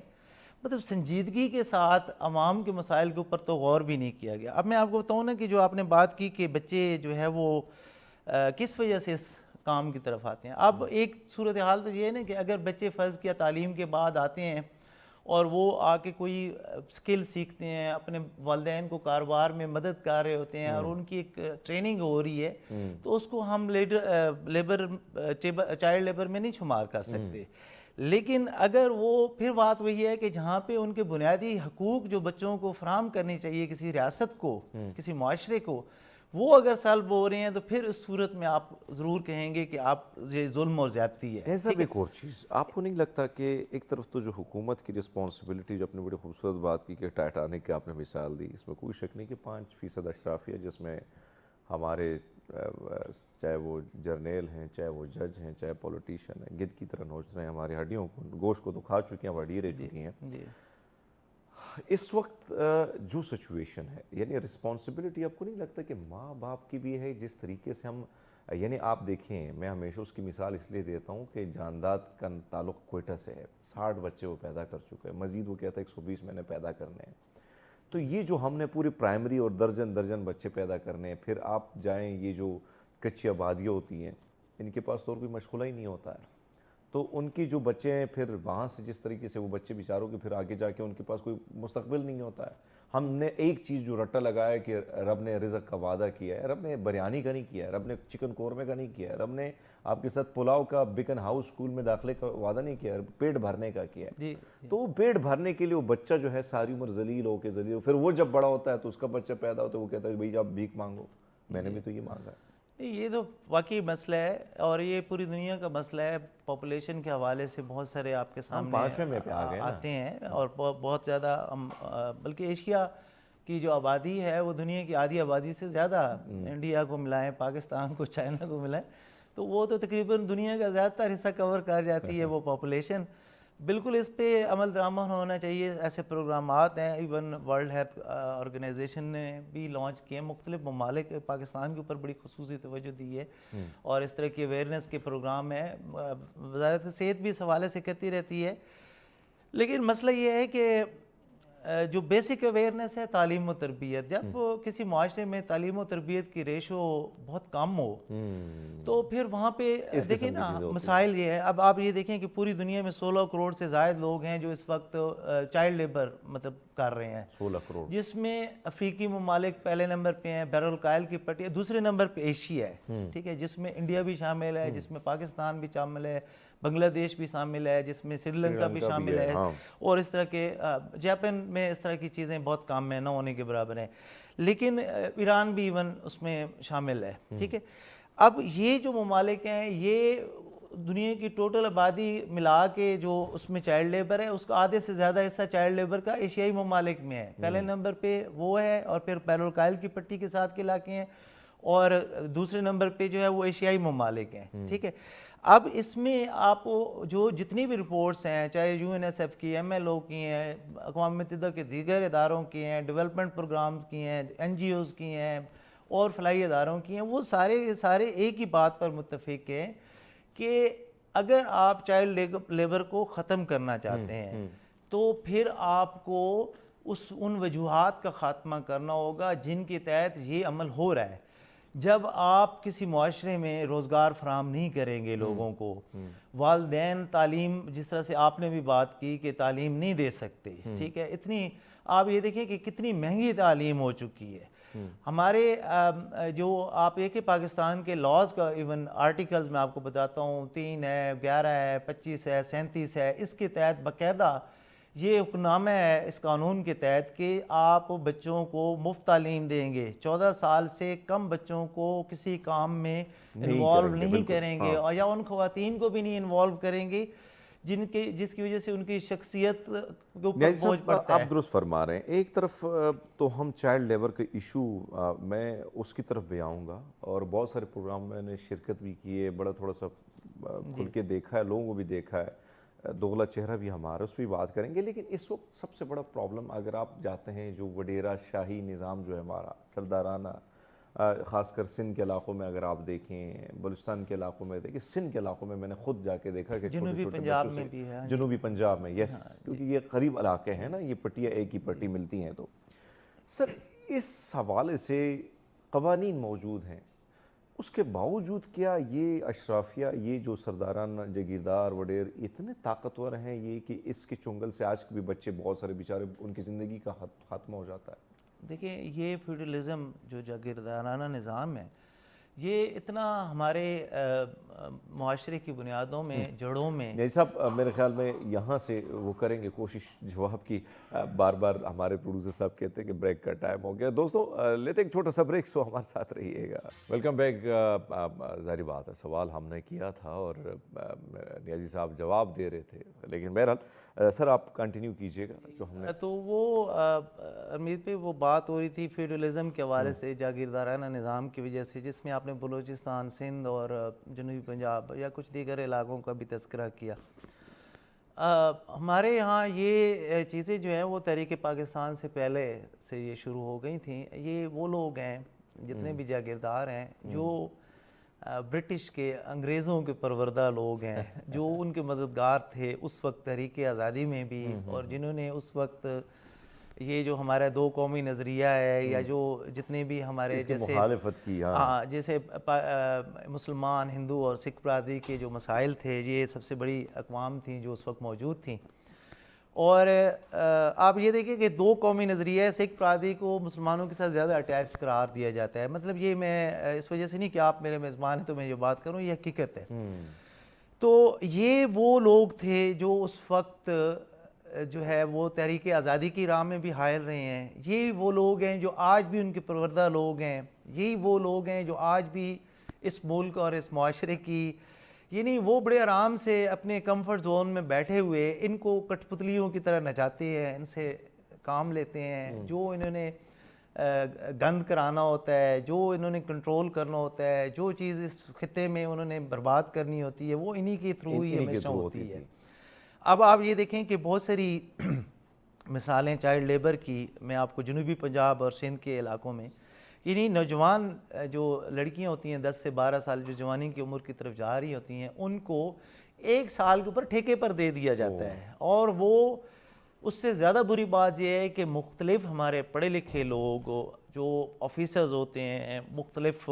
مطلب سنجیدگی کے ساتھ عوام کے مسائل کے اوپر تو غور بھی نہیں کیا گیا۔ اب میں آپ کو بتاؤں نا کہ جو آپ نے بات کی کہ بچے جو ہے وہ کس وجہ سے اس کام کی طرف آتے ہیں۔ اب ایک صورتحال تو یہ ہے نا کہ اگر بچے فرض کیا تعلیم کے بعد آتے ہیں اور وہ آ کے کوئی سکل سیکھتے ہیں، اپنے والدین کو کاروبار میں مدد کر رہے ہوتے ہیں اور ان کی ایک ٹریننگ ہو رہی ہے، تو اس کو ہم چائلڈ لیبر میں نہیں شمار کر سکتے۔ لیکن اگر وہ پھر بات وہی ہے کہ جہاں پہ ان کے بنیادی حقوق جو بچوں کو فراہم کرنی چاہیے کسی ریاست کو، کسی معاشرے کو، وہ اگر سلب ہو رہے ہیں تو پھر اس صورت میں آپ ضرور کہیں گے کہ آپ یہ ظلم اور زیادتی ہے۔ ایسا ایک اور چیز آپ کو نہیں لگتا کہ ایک طرف تو جو حکومت کی رسپانسبلٹی، جو اپنی بڑی خوبصورت بات کی کہ ٹائٹانک کی آپ نے مثال دی، اس میں کوئی شک نہیں کہ 5% اشرافیہ جس میں ہمارے چاہے وہ جرنیل ہیں، چاہے وہ جج ہیں، چاہے پولیٹیشین ہیں، گد کی طرح نوچ رہے ہیں، ہماری ہڈیوں کو، گوشت کو تو کھا چکی ہیں، ہڈی رہ چکی ہیں۔ اس وقت جو سچویشن ہے، یعنی رسپانسبلٹی آپ کو نہیں لگتا کہ ماں باپ کی بھی ہے؟ جس طریقے سے ہم، یعنی آپ دیکھیں، میں ہمیشہ اس کی مثال اس لیے دیتا ہوں کہ جانداد کا تعلق کوئٹہ سے ہے، 60 بچے وہ پیدا کر چکے ہیں، مزید وہ کہتا ہے 120 میں نے پیدا کرنے ہیں۔ تو یہ جو ہم نے پوری پرائمری اور درجن بچے پیدا کرنے ہیں، پھر آپ جائیں یہ جو کچی آبادیاں ہوتی ہیں، ان کے پاس تو اور کوئی مشغلہ ہی نہیں ہوتا ہے، تو ان کی جو بچے ہیں پھر وہاں سے جس طریقے سے وہ بچے بیچاروں کے پھر آگے جا کے ان کے پاس کوئی مستقبل نہیں ہوتا ہے۔ ہم نے ایک چیز جو رٹا لگایا کہ رب نے رزق کا وعدہ کیا ہے، رب نے بریانی کا نہیں کیا ہے، رب نے چکن قورمے کا نہیں کیا ہے، رب نے آپ کے ساتھ پلاؤ کا بکن ہاؤس اسکول میں داخلے کا وعدہ نہیں کیا ہے، پیٹ بھرنے کا کیا ہے۔ تو وہ پیٹ بھرنے کے لیے وہ بچہ جو ہے ساری عمر ذلیل ہو کے ذلیل، پھر وہ جب بڑا ہوتا ہے تو اس کا بچہ پیدا ہوتا ہے، وہ کہتا ہے بھائی آپ بھیک مانگو، میں نے بھی تو یہ مانگا ہے۔ یہ تو واقعی مسئلہ ہے اور یہ پوری دنیا کا مسئلہ ہے۔ پاپولیشن کے حوالے سے بہت سارے آپ کے سامنے 5ویں میں پہ آ گئے آتے ہیں اور بہت زیادہ، بلکہ ایشیا کی جو آبادی ہے وہ دنیا کی آدھی آبادی سے زیادہ، انڈیا کو ملائیں، پاکستان کو، چائنا کو ملائیں تو وہ تو تقریباً دنیا کا زیادہ تر حصہ کور کر جاتی ہے وہ پاپولیشن۔ بالکل اس پہ عمل درآمد ہونا چاہیے۔ ایسے پروگرامات ہیں، ایون ورلڈ ہیلتھ آرگنائزیشن نے بھی لانچ کیے ہیں، مختلف ممالک، پاکستان کے اوپر بڑی خصوصی توجہ دی ہے اور اس طرح کی اویئرنیس کے پروگرام ہیں، وزارت صحت بھی اس حوالے سے کرتی رہتی ہے۔ لیکن مسئلہ یہ ہے کہ جو بیسک اویئرنیس ہے تعلیم و تربیت، جب کسی معاشرے میں تعلیم و تربیت کی ریشو بہت کم ہو تو پھر وہاں پہ دیکھیں نا مسائل یہ ہے۔ اب آپ یہ دیکھیں کہ پوری دنیا میں 16 کروڑ سے زائد لوگ ہیں جو اس وقت چائلڈ لیبر مطلب کر رہے ہیں، 16 کروڑ، جس میں افریقی ممالک پہلے نمبر پہ ہیں، بحر الکاہل کی پٹی، دوسرے نمبر پہ ایشیا ہے، ٹھیک ہے، جس میں انڈیا بھی شامل ہے، جس میں پاکستان بھی شامل ہے، بنگلہ دیش بھی شامل ہے، جس میں سری لنکا بھی شامل ہے، اور اس طرح کے جاپان میں اس طرح کی چیزیں بہت کم ہیں، نہ ہونے کے برابر ہیں، لیکن ایران بھی ایون اس میں شامل ہے، ٹھیک ہے۔ اب یہ جو ممالک ہیں، یہ دنیا کی ٹوٹل آبادی ملا کے جو اس میں چائلڈ لیبر ہے، اس کا آدھے سے زیادہ حصہ چائلڈ لیبر کا ایشیائی ممالک میں ہے۔ پہلے نمبر پہ وہ ہے اور پھر بحر الکاہل کی پٹی کے ساتھ کے علاقے ہیں، اور دوسرے نمبر پہ جو ہے وہ ایشیائی ممالک ہیں، ٹھیک ہے۔ اب اس میں آپ جو جتنی بھی رپورٹس ہیں، چاہے UNICEF کی، MLO کی ہیں، اقوام متحدہ کے دیگر اداروں کی ہیں، ڈیولپمنٹ پروگرامز کی ہیں، NGOs کی ہیں اور فلاحی اداروں کی ہیں، وہ سارے ایک ہی بات پر متفق ہیں کہ اگر آپ چائلڈ لیبر کو ختم کرنا چاہتے ہیں تو پھر آپ کو ان وجوہات کا خاتمہ کرنا ہوگا جن کے تحت یہ عمل ہو رہا ہے۔ جب آپ کسی معاشرے میں روزگار فراہم نہیں کریں گے لوگوں کو، والدین تعلیم، جس طرح سے آپ نے بھی بات کی کہ تعلیم نہیں دے سکتے، ٹھیک ہے، اتنی آپ یہ دیکھیں کہ کتنی مہنگی تعلیم ہو چکی ہے۔ ہمارے جو آپ ایک پاکستان کے لاز کا ایون آرٹیکلز میں آپ کو بتاتا ہوں، 3 ہے، 11 ہے، 25 ہے، 37 ہے، اس کے تحت باقاعدہ یہ حکم نامہ ہے اس قانون کے تحت کہ آپ بچوں کو مفت تعلیم دیں گے، 14 سال سے کم بچوں کو کسی کام میں انوالو نہیں کریں گے، اور یا ان خواتین کو بھی نہیں انوالو کریں گے جس کی وجہ سے ان کی شخصیت کے اوپر بوجھ پڑتا ہے۔ آپ درست فرما رہے ہیں۔ ایک طرف تو ہم چائلڈ لیبر کا ایشو، میں اس کی طرف بھی آؤں گا، اور بہت سارے پروگرام میں نے شرکت بھی کی ہے، بڑا تھوڑا سا کھل کے دیکھا ہے، لوگوں کو بھی دیکھا ہے، دوغلا چہرہ بھی ہمارا، اس پہ بات کریں گے۔ لیکن اس وقت سب سے بڑا پرابلم، اگر آپ جاتے ہیں جو وڈیرا شاہی نظام جو ہے ہمارا سردارانہ، خاص کر سندھ کے علاقوں میں اگر آپ دیکھیں, بلوچستان کے علاقوں میں دیکھیں, سندھ کے علاقوں میں نے خود جا کے دیکھا کہ جنوبی پنجاب میں بھی ہے, جنوبی پنجاب میں, یس, کیونکہ یہ قریب علاقے ہیں نا, یہ پٹیاں ایک ہی پٹی ملتی ہیں. تو سر اس حوالے سے قوانین موجود ہیں, اس کے باوجود کیا یہ اشرافیہ, یہ جو سرداران جگیردار وڈیر اتنے طاقتور ہیں یہ کہ اس کے چنگل سے آج بھی بچے بہت سارے بیچارے ان کی زندگی کا خاتمہ ہو جاتا ہے؟ دیکھیں یہ فیوڈلزم جو جاگیردارانہ نظام ہے یہ اتنا ہمارے معاشرے کی بنیادوں میں, جڑوں میں. یعنی صاحب میرے خیال میں یہاں سے وہ کریں گے کوشش جواب کی, بار بار ہمارے پروڈیوسر صاحب کہتے ہیں کہ بریک کا ٹائم ہو گیا. دوستوں لیتے ایک چھوٹا سا بریک, سو ہمارے ساتھ رہیے گا. Welcome back. ظاہری بات ہے سوال ہم نے کیا تھا اور نیازی صاحب جواب دے رہے تھے, لیکن بہرحال سر آپ کنٹینیو کیجئے گا جو ہم نے. تو وہ امید پہ وہ بات ہو رہی تھی فیوڈلزم کے حوالے سے, جاگیردارانہ نظام کی وجہ سے, جس میں آپ نے بلوچستان, سندھ اور جنوبی پنجاب یا کچھ دیگر علاقوں کا بھی تذکرہ کیا. ہمارے یہاں یہ چیزیں جو ہیں وہ تحریک پاکستان سے پہلے سے یہ شروع ہو گئی تھیں. یہ وہ لوگ ہیں جتنے بھی جاگیردار ہیں جو برٹش کے, انگریزوں کے پروردہ لوگ ہیں, جو ان کے مددگار تھے اس وقت تحریک آزادی میں بھی, اور جنہوں نے اس وقت یہ جو ہمارا دو قومی نظریہ ہے یا جو جتنے بھی ہمارے جیسے مخالفت کی, ہاں, جیسے مسلمان, ہندو اور سکھ برادری کے جو مسائل تھے, یہ سب سے بڑی اقوام تھیں جو اس وقت موجود تھیں. اور آپ یہ دیکھیں کہ دو قومی نظریہ, سکھ برادری کو مسلمانوں کے ساتھ زیادہ اٹیچ قرار دیا جاتا ہے. مطلب یہ میں اس وجہ سے نہیں کہ آپ میرے میزبان ہیں تو میں یہ بات کروں, یہ حقیقت ہے. تو یہ وہ لوگ تھے جو اس وقت جو ہے وہ تحریک آزادی کی راہ میں بھی حائل رہے ہیں. یہ وہ لوگ ہیں جو آج بھی ان کے پروردہ لوگ ہیں. یہی وہ لوگ ہیں جو آج بھی اس ملک اور اس معاشرے کی, یعنی وہ بڑے آرام سے اپنے کمفرٹ زون میں بیٹھے ہوئے ان کو کٹ پتلیوں کی طرح نچاتے ہیں, ان سے کام لیتے ہیں. جو انہوں نے گند کرانا ہوتا ہے, جو انہوں نے کنٹرول کرنا ہوتا ہے, جو چیز اس خطے میں انہوں نے برباد کرنی ہوتی ہے, وہ انہی کے تھرو ہی ہمیشہ ہوتی ہے. اب آپ یہ دیکھیں کہ بہت ساری مثالیں چائلڈ لیبر کی میں آپ کو جنوبی پنجاب اور سندھ کے علاقوں میں, یعنی نوجوان جو لڑکیاں ہوتی ہیں 10 سے 12 سال, جو جوانی کی عمر کی طرف جا رہی ہوتی ہیں, ان کو 1 سال کے اوپر ٹھیکے پر دے دیا جاتا ہے. اور وہ اس سے زیادہ بری بات یہ ہے کہ مختلف ہمارے پڑھے لکھے لوگ جو آفیسرز ہوتے ہیں, مختلف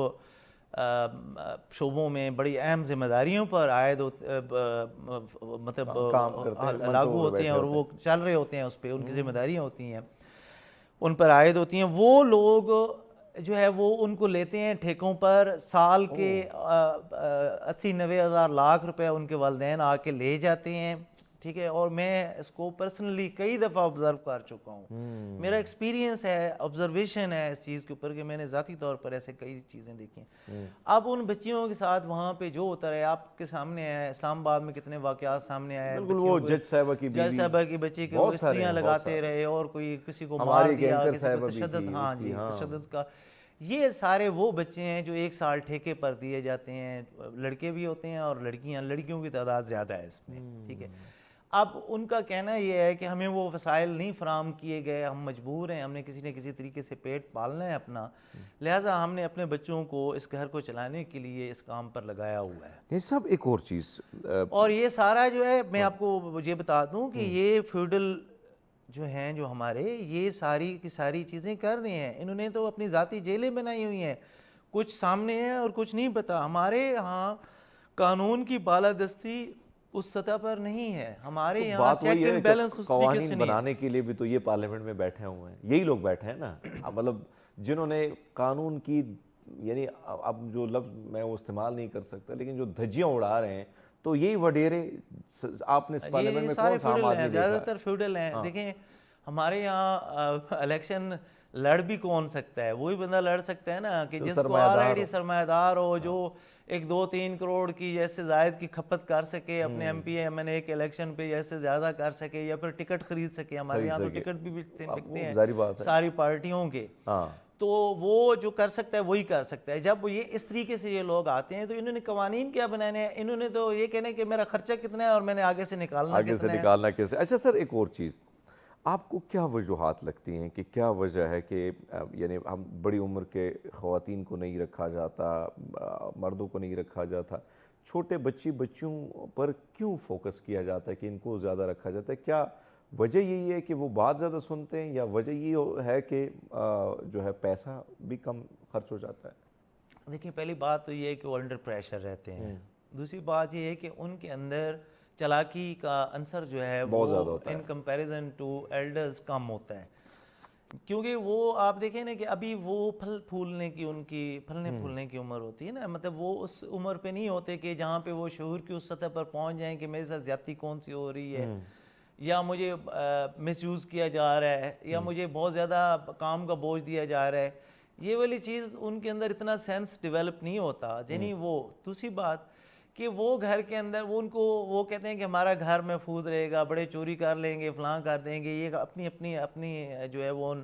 شعبوں میں بڑی اہم ذمہ داریوں پر عائد مطلب لاگو ہوتے ہیں اور وہ چل رہے ہوتے ہیں, اس پہ ان کی ذمہ داریاں ہوتی ہیں, ان پر عائد ہوتی ہیں. وہ لوگ جو ہے وہ ان کو لیتے ہیں ٹھیکوں پر, سال کے 80-90 ہزار لاکھ روپے ان کے والدین آ کے لے جاتے ہیں. ٹھیک ہے, اور میں اس کو پرسنلی کئی دفعہ آبزرو کر چکا ہوں. میرا ایکسپیرینس ہے, آبزرویشن ہے اس چیز کے اوپر کہ میں نے ذاتی طور پر ایسے کئی چیزیں دیکھی ہیں. اب ان بچیوں کے ساتھ وہاں پہ جو ہوتا رہے آپ کے سامنے ہے, اسلام آباد میں کتنے واقعات سامنے آئے, جج صاحبہ کی بچی کے استریاں لگاتے رہے اور کوئی کسی کو مار دیا, کسی کو تشدد, ہاں جی تشدد کا. یہ سارے وہ بچے ہیں جو 1 سال ٹھیکے پر دیے جاتے ہیں. لڑکے بھی ہوتے ہیں اور لڑکیاں, لڑکیوں کی تعداد زیادہ ہے اس میں. ٹھیک ہے, اب ان کا کہنا یہ ہے کہ ہمیں وہ وسائل نہیں فراہم کیے گئے, ہم مجبور ہیں, ہم نے کسی نہ کسی طریقے سے پیٹ پالنا ہے اپنا, لہٰذا ہم نے اپنے بچوں کو اس گھر کو چلانے کے لیے اس کام پر لگایا ہوا ہے. یہ سب ایک اور چیز, اور یہ سارا جو ہے میں آپ کو یہ بتا دوں کہ یہ فیوڈل جو ہیں جو ہمارے, یہ ساری کی ساری چیزیں کر رہے ہیں. انہوں نے تو اپنی ذاتی جیلیں بنائی ہوئی ہیں, کچھ سامنے ہے اور کچھ نہیں پتا. ہمارے یہاں قانون کی بالادستی اس سطح پر نہیں ہے. ہمارے یہاں چیک اینڈ بیلنس اس طریقے سے نہیں ہے. بنانے کے لیے بھی تو یہ پارلیمنٹ میں بیٹھے ہوئے ہیں, یہی لوگ بیٹھے ہیں نا, مطلب جنہوں نے قانون کی, یعنی اب جو لفظ میں وہ استعمال نہیں کر سکتا, لیکن جو دھجیاں اڑا رہے ہیں, تو یہی وڈیرے آپ نے اس پارلیمنٹ میں کون سا عام آدمی دیکھا؟ زیادہ تر فیوڈل ہیں. دیکھیں ہمارے یہاں الیکشن لڑ بھی کون سکتا ہے, وہی بندہ لڑ سکتا ہے نا کہ جس کو آلریڈی سرمایہ دار ہو, جو 1-2-3 کروڑ کی جیسے زائد کی کھپت کر سکے اپنے ایم پی ایم این اے کے الیکشن پہ جیسے زیادہ کر سکے, یا پھر ٹکٹ خرید سکے. ہمارے یہاں تو ٹکٹ بھی بکتے ہیں ساری پارٹیوں کے, تو وہ جو کر سکتا ہے وہی کر سکتا ہے. جب یہ اس طریقے سے یہ لوگ آتے ہیں تو انہوں نے قوانین کیا بنانے ہیں, انہوں نے تو یہ کہنا ہے کہ میرا خرچہ کتنا ہے اور میں نے آگے سے نکالنا کیسے. اچھا سر, ایک اور چیز, آپ کو کیا وجوہات لگتی ہیں کہ کیا وجہ ہے کہ یعنی ہم بڑی عمر کے خواتین کو نہیں رکھا جاتا، مردوں کو نہیں رکھا جاتا، چھوٹے بچیوں پر کیوں فوکس کیا جاتا ہے کہ ان کو زیادہ رکھا جاتا ہے؟ کیا وجہ یہی ہے کہ وہ بات زیادہ سنتے ہیں، یا وجہ یہ ہے کہ جو ہے پیسہ بھی کم خرچ ہو جاتا ہے؟ دیکھیں، پہلی بات تو یہ ہے کہ وہ انڈر پریشر رہتے ہیں. دوسری بات یہ ہے کہ ان کے اندر چالاکی کا عنصر جو ہے بہت زیادہ وہ ہوتا ہے. ان کمپیریزن ٹو ایلڈرز کم ہوتا ہے، کیونکہ وہ آپ دیکھیں نا کہ ابھی وہ پھلنے پھولنے کی عمر ہوتی ہے نا. مطلب وہ اس عمر پہ نہیں ہوتے کہ جہاں پہ وہ شعور کی اس سطح پر پہنچ جائیں کہ میرے ساتھ زیادتی کون سی ہو رہی ہے، یا مجھے مس یوز کیا جا رہا ہے، یا مجھے بہت زیادہ کام کا بوجھ دیا جا رہا ہے. یہ والی چیز ان کے اندر اتنا سینس ڈیولپ نہیں ہوتا. یعنی وہ دوسری بات کہ وہ گھر کے اندر وہ کہتے ہیں کہ ہمارا گھر محفوظ رہے گا، بڑے چوری کر لیں گے، فلاں کر دیں گے. یہ اپنی جو ہے وہ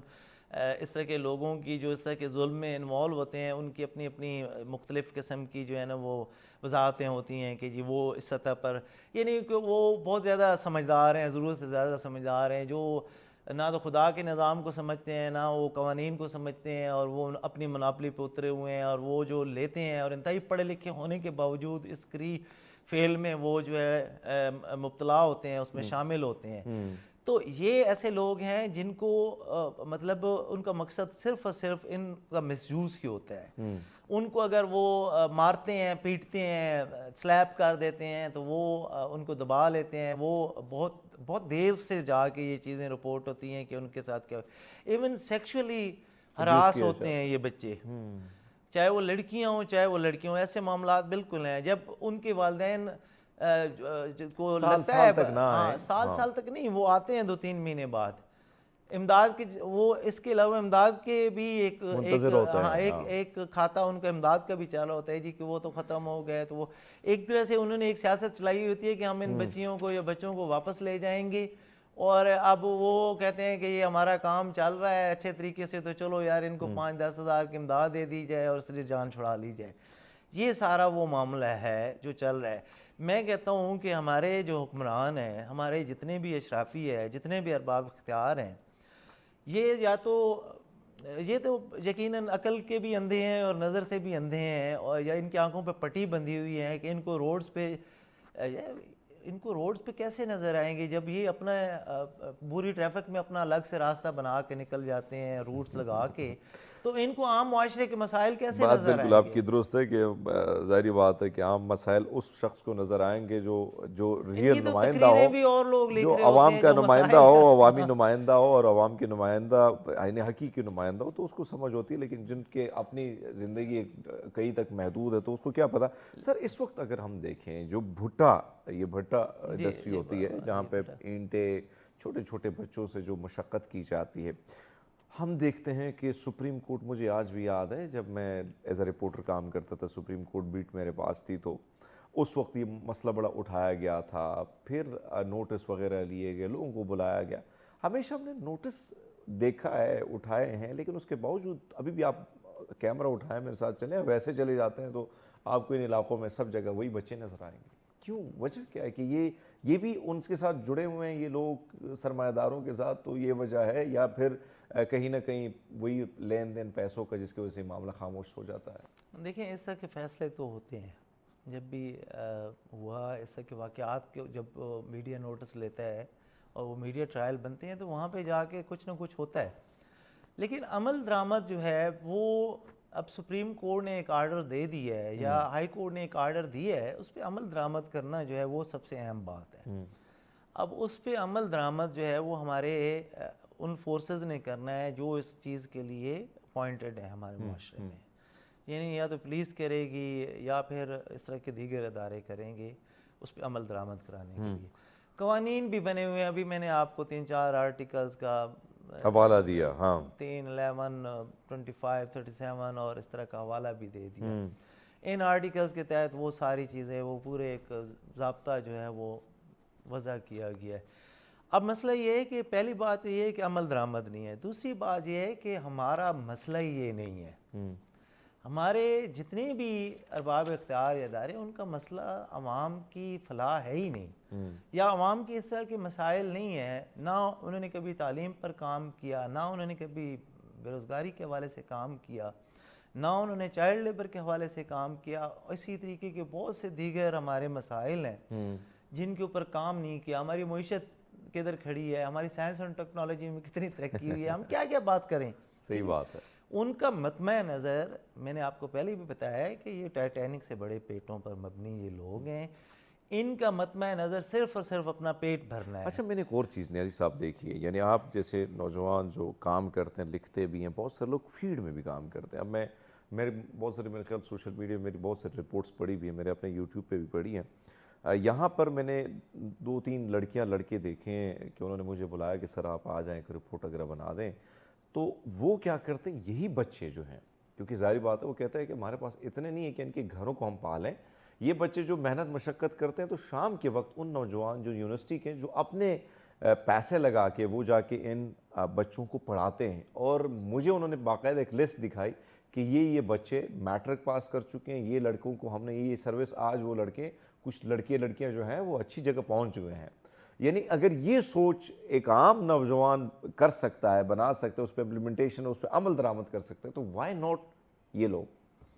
اس طرح کے لوگوں کی جو اس طرح کے ظلم میں انوالو ہوتے ہیں، ان کی اپنی مختلف قسم کی جو ہے نا وہ وضاحتیں ہوتی ہیں کہ جی وہ اس سطح پر، یعنی کہ وہ بہت زیادہ سمجھدار ہیں، ضرورت سے زیادہ سمجھدار ہیں، جو نہ تو خدا کے نظام کو سمجھتے ہیں، نہ وہ قوانین کو سمجھتے ہیں، اور وہ اپنی مناپلی پہ اترے ہوئے ہیں، اور وہ جو لیتے ہیں اور انتہائی پڑھے لکھے ہونے کے باوجود اس کری فیل میں وہ جو ہے مبتلا ہوتے ہیں، اس میں شامل ہوتے ہیں. تو یہ ایسے لوگ ہیں جن کو مطلب ان کا مقصد صرف اور صرف ان کا مس یوز ہی ہوتا ہے. ان کو اگر وہ مارتے ہیں، پیٹتے ہیں، سلیپ کر دیتے ہیں تو وہ ان کو دبا لیتے ہیں. وہ بہت دیر سے جا کے یہ چیزیں رپورٹ ہوتی ہیں کہ ان کے ساتھ کیا، ایون سیکشولی ہراس ہوتے ہیں یہ بچے، چاہے وہ لڑکیاں ہوں چاہے وہ لڑکیاں ہوں. ایسے معاملات بالکل ہیں. جب ان کے والدین کو لگتا ہے سال تک نہیں، وہ آتے ہیں 2-3 مہینے بعد امداد کی. وہ اس کے علاوہ امداد کے بھی ایک کھاتا ان کا امداد کا بھی چالا ہوتا ہے جی کہ وہ تو ختم ہو گئے. تو وہ ایک طرح سے انہوں نے ایک سیاست چلائی ہوتی ہے کہ ہم ان بچیوں کو یا بچوں کو واپس لے جائیں گے، اور اب وہ کہتے ہیں کہ یہ ہمارا کام چل رہا ہے اچھے طریقے سے، تو چلو یار ان کو 5-10 ہزار کی امداد دے دی جائے اور صرف جان چھڑا لی جائے. یہ سارا وہ معاملہ ہے جو چل رہا ہے. میں کہتا ہوں کہ ہمارے جو حکمران ہیں، ہمارے جتنے بھی اشرافی ہیں، جتنے بھی ارباب اختیار ہیں، یہ تو یقیناً عقل کے بھی اندھے ہیں اور نظر سے بھی اندھے ہیں، اور یا ان کی آنکھوں پہ پٹی بندھی ہوئی ہے کہ ان کو روڈز پہ کیسے نظر آئیں گے جب یہ اپنا پوری ٹریفک میں اپنا الگ سے راستہ بنا کے نکل جاتے ہیں روٹس لگا کے. تو ان کو عام معاشرے کے مسائل کیسے نظر آئیں گے؟ بات بالکل آپ کی درست ہے کہ ظاہری بات ہے کہ عام مسائل اس شخص کو نظر آئیں گے جو ریئل نمائندہ ہو، جو عوام کا نمائندہ ہو، عوامی نمائندہ ہو، اور عوام کے نمائندہ یعنی حقیقی نمائندہ ہو تو اس کو سمجھ ہوتی ہے. لیکن جن کے اپنی زندگی کئی تک محدود ہے تو اس کو کیا پتہ. سر اس وقت اگر ہم دیکھیں جو بھٹا انڈسٹری ہوتی ہے جہاں پہ اینٹیں چھوٹے چھوٹے بچوں سے جو مشقت کی جاتی ہے، ہم دیکھتے ہیں کہ سپریم کورٹ، مجھے آج بھی یاد ہے جب میں ایز اے رپورٹر کام کرتا تھا، سپریم کورٹ بیٹ میرے پاس تھی، تو اس وقت یہ مسئلہ بڑا اٹھایا گیا تھا. پھر نوٹس وغیرہ لیے گئے، لوگوں کو بلایا گیا. ہمیشہ ہم نے نوٹس دیکھا ہے، اٹھائے ہیں، لیکن اس کے باوجود ابھی بھی آپ کیمرہ اٹھائیں میرے ساتھ چلیں، ویسے چلے جاتے ہیں تو آپ کو ان علاقوں میں سب جگہ وہی بچے نظر آئیں گے. کیوں؟ وجہ کیا ہے کہ یہ بھی ان کے ساتھ جڑے ہوئے ہیں یہ لوگ سرمایہ داروں کے ساتھ، تو یہ وجہ ہے، یا پھر کہیں نہ کہیں وہی لین دین پیسوں کا جس کی وجہ سے معاملہ خاموش ہو جاتا ہے؟ دیکھیں، اس طرح کے فیصلے تو ہوتے ہیں. جب بھی ہوا اس طرح کے واقعات کے، جب میڈیا نوٹس لیتا ہے اور وہ میڈیا ٹرائل بنتے ہیں تو وہاں پہ جا کے کچھ نہ کچھ ہوتا ہے. لیکن عمل درآمد جو ہے وہ اب سپریم کورٹ نے ایک آرڈر دے دی ہے یا ہائی کورٹ نے ایک آرڈر دیا ہے، اس پہ عمل درآمد کرنا جو ہے وہ سب سے اہم بات ہے. اب اس پہ عمل درآمد جو ہے وہ ہمارے ان فورسز نے کرنا ہے جو اس چیز کے لیے اپوائنٹڈ ہیں ہمارے معاشرے میں. یعنی یا تو پولیس کرے گی یا پھر اس طرح کے دیگر ادارے کریں گے اس پہ عمل درآمد کرانے کے لیے. قوانین بھی بنے ہوئے ہیں. ابھی میں نے آپ کو 3-4 آرٹیکلز کا حوالہ دیا، 3, 11, 25, 37 اور اس طرح کا حوالہ بھی دے دیا. ان آرٹیکلز کے تحت وہ ساری چیزیں، وہ پورے ایک ضابطہ جو ہے وہ وضع کیا گیا ہے. اب مسئلہ یہ ہے کہ پہلی بات یہ ہے کہ عمل درآمد نہیں ہے. دوسری بات یہ ہے کہ ہمارا مسئلہ یہ نہیں ہے. ہمارے جتنے بھی ارباب اختیار ادارے ان کا مسئلہ عوام کی فلاح ہے ہی نہیں، یا عوام کی اس طرح کے مسائل نہیں ہے، نہ انہوں نے کبھی تعلیم پر کام کیا، نہ انہوں نے کبھی بے روزگاری کے حوالے سے کام کیا، نہ انہوں نے چائلڈ لیبر کے حوالے سے کام کیا. اسی طریقے کے بہت سے دیگر ہمارے مسائل ہیں جن کے اوپر کام نہیں کیا. ہماری معیشت کدھر کھڑی ہے، ہماری سائنس اینڈ ٹیکنالوجی میں کتنی ترقی ہوئی ہے، ہم کیا کیا بات کریں. صحیح بات ہے. ان کا مطمع نظر، میں نے آپ کو پہلے بھی بتایا ہے کہ یہ ٹائٹینک سے بڑے پیٹوں پر مبنی یہ لوگ ہیں، ان کا مطمع نظر صرف اور صرف اپنا پیٹ بھرنا ہے. اچھا میں نے ایک اور چیز نیازی صاحب دیکھی ہے، یعنی آپ جیسے نوجوان جو کام کرتے ہیں، لکھتے بھی ہیں، بہت سے لوگ فیلڈ میں بھی کام کرتے ہیں. اب میرے بہت سارے میرے خیال سوشل میڈیا میں میری بہت ساری رپورٹس پڑھی بھی ہیں، میرے اپنے یوٹیوب پہ بھی پڑھی ہیں. یہاں پر میں نے 2-3 لڑکے دیکھے ہیں کہ انہوں نے مجھے بلایا کہ سر آپ آ جائیں، کوئی رپورٹ وغیرہ بنا دیں. تو وہ کیا کرتے ہیں، یہی بچے جو ہیں، کیونکہ ظاہری بات ہے وہ کہتا ہے کہ ہمارے پاس اتنے نہیں ہے کہ ان کے گھروں کو ہم پالیں. یہ بچے جو محنت مشقت کرتے ہیں تو شام کے وقت ان نوجوان جو یونیورسٹی کے جو اپنے پیسے لگا کے وہ جا کے ان بچوں کو پڑھاتے ہیں. اور مجھے انہوں نے باقاعدہ ایک لسٹ دکھائی کہ یہ بچے میٹرک پاس کر چکے ہیں، یہ لڑکوں کو ہم نے یہ سروس، آج وہ لڑکے کچھ لڑکیاں جو ہیں وہ اچھی جگہ پہنچ گئے ہیں. یعنی اگر یہ سوچ ایک عام نوجوان کر سکتا ہے، بنا سکتا ہے، اس پہ امپلیمنٹیشن، اس پہ عمل درآمد کر سکتا ہے، تو وائی ناٹ یہ لوگ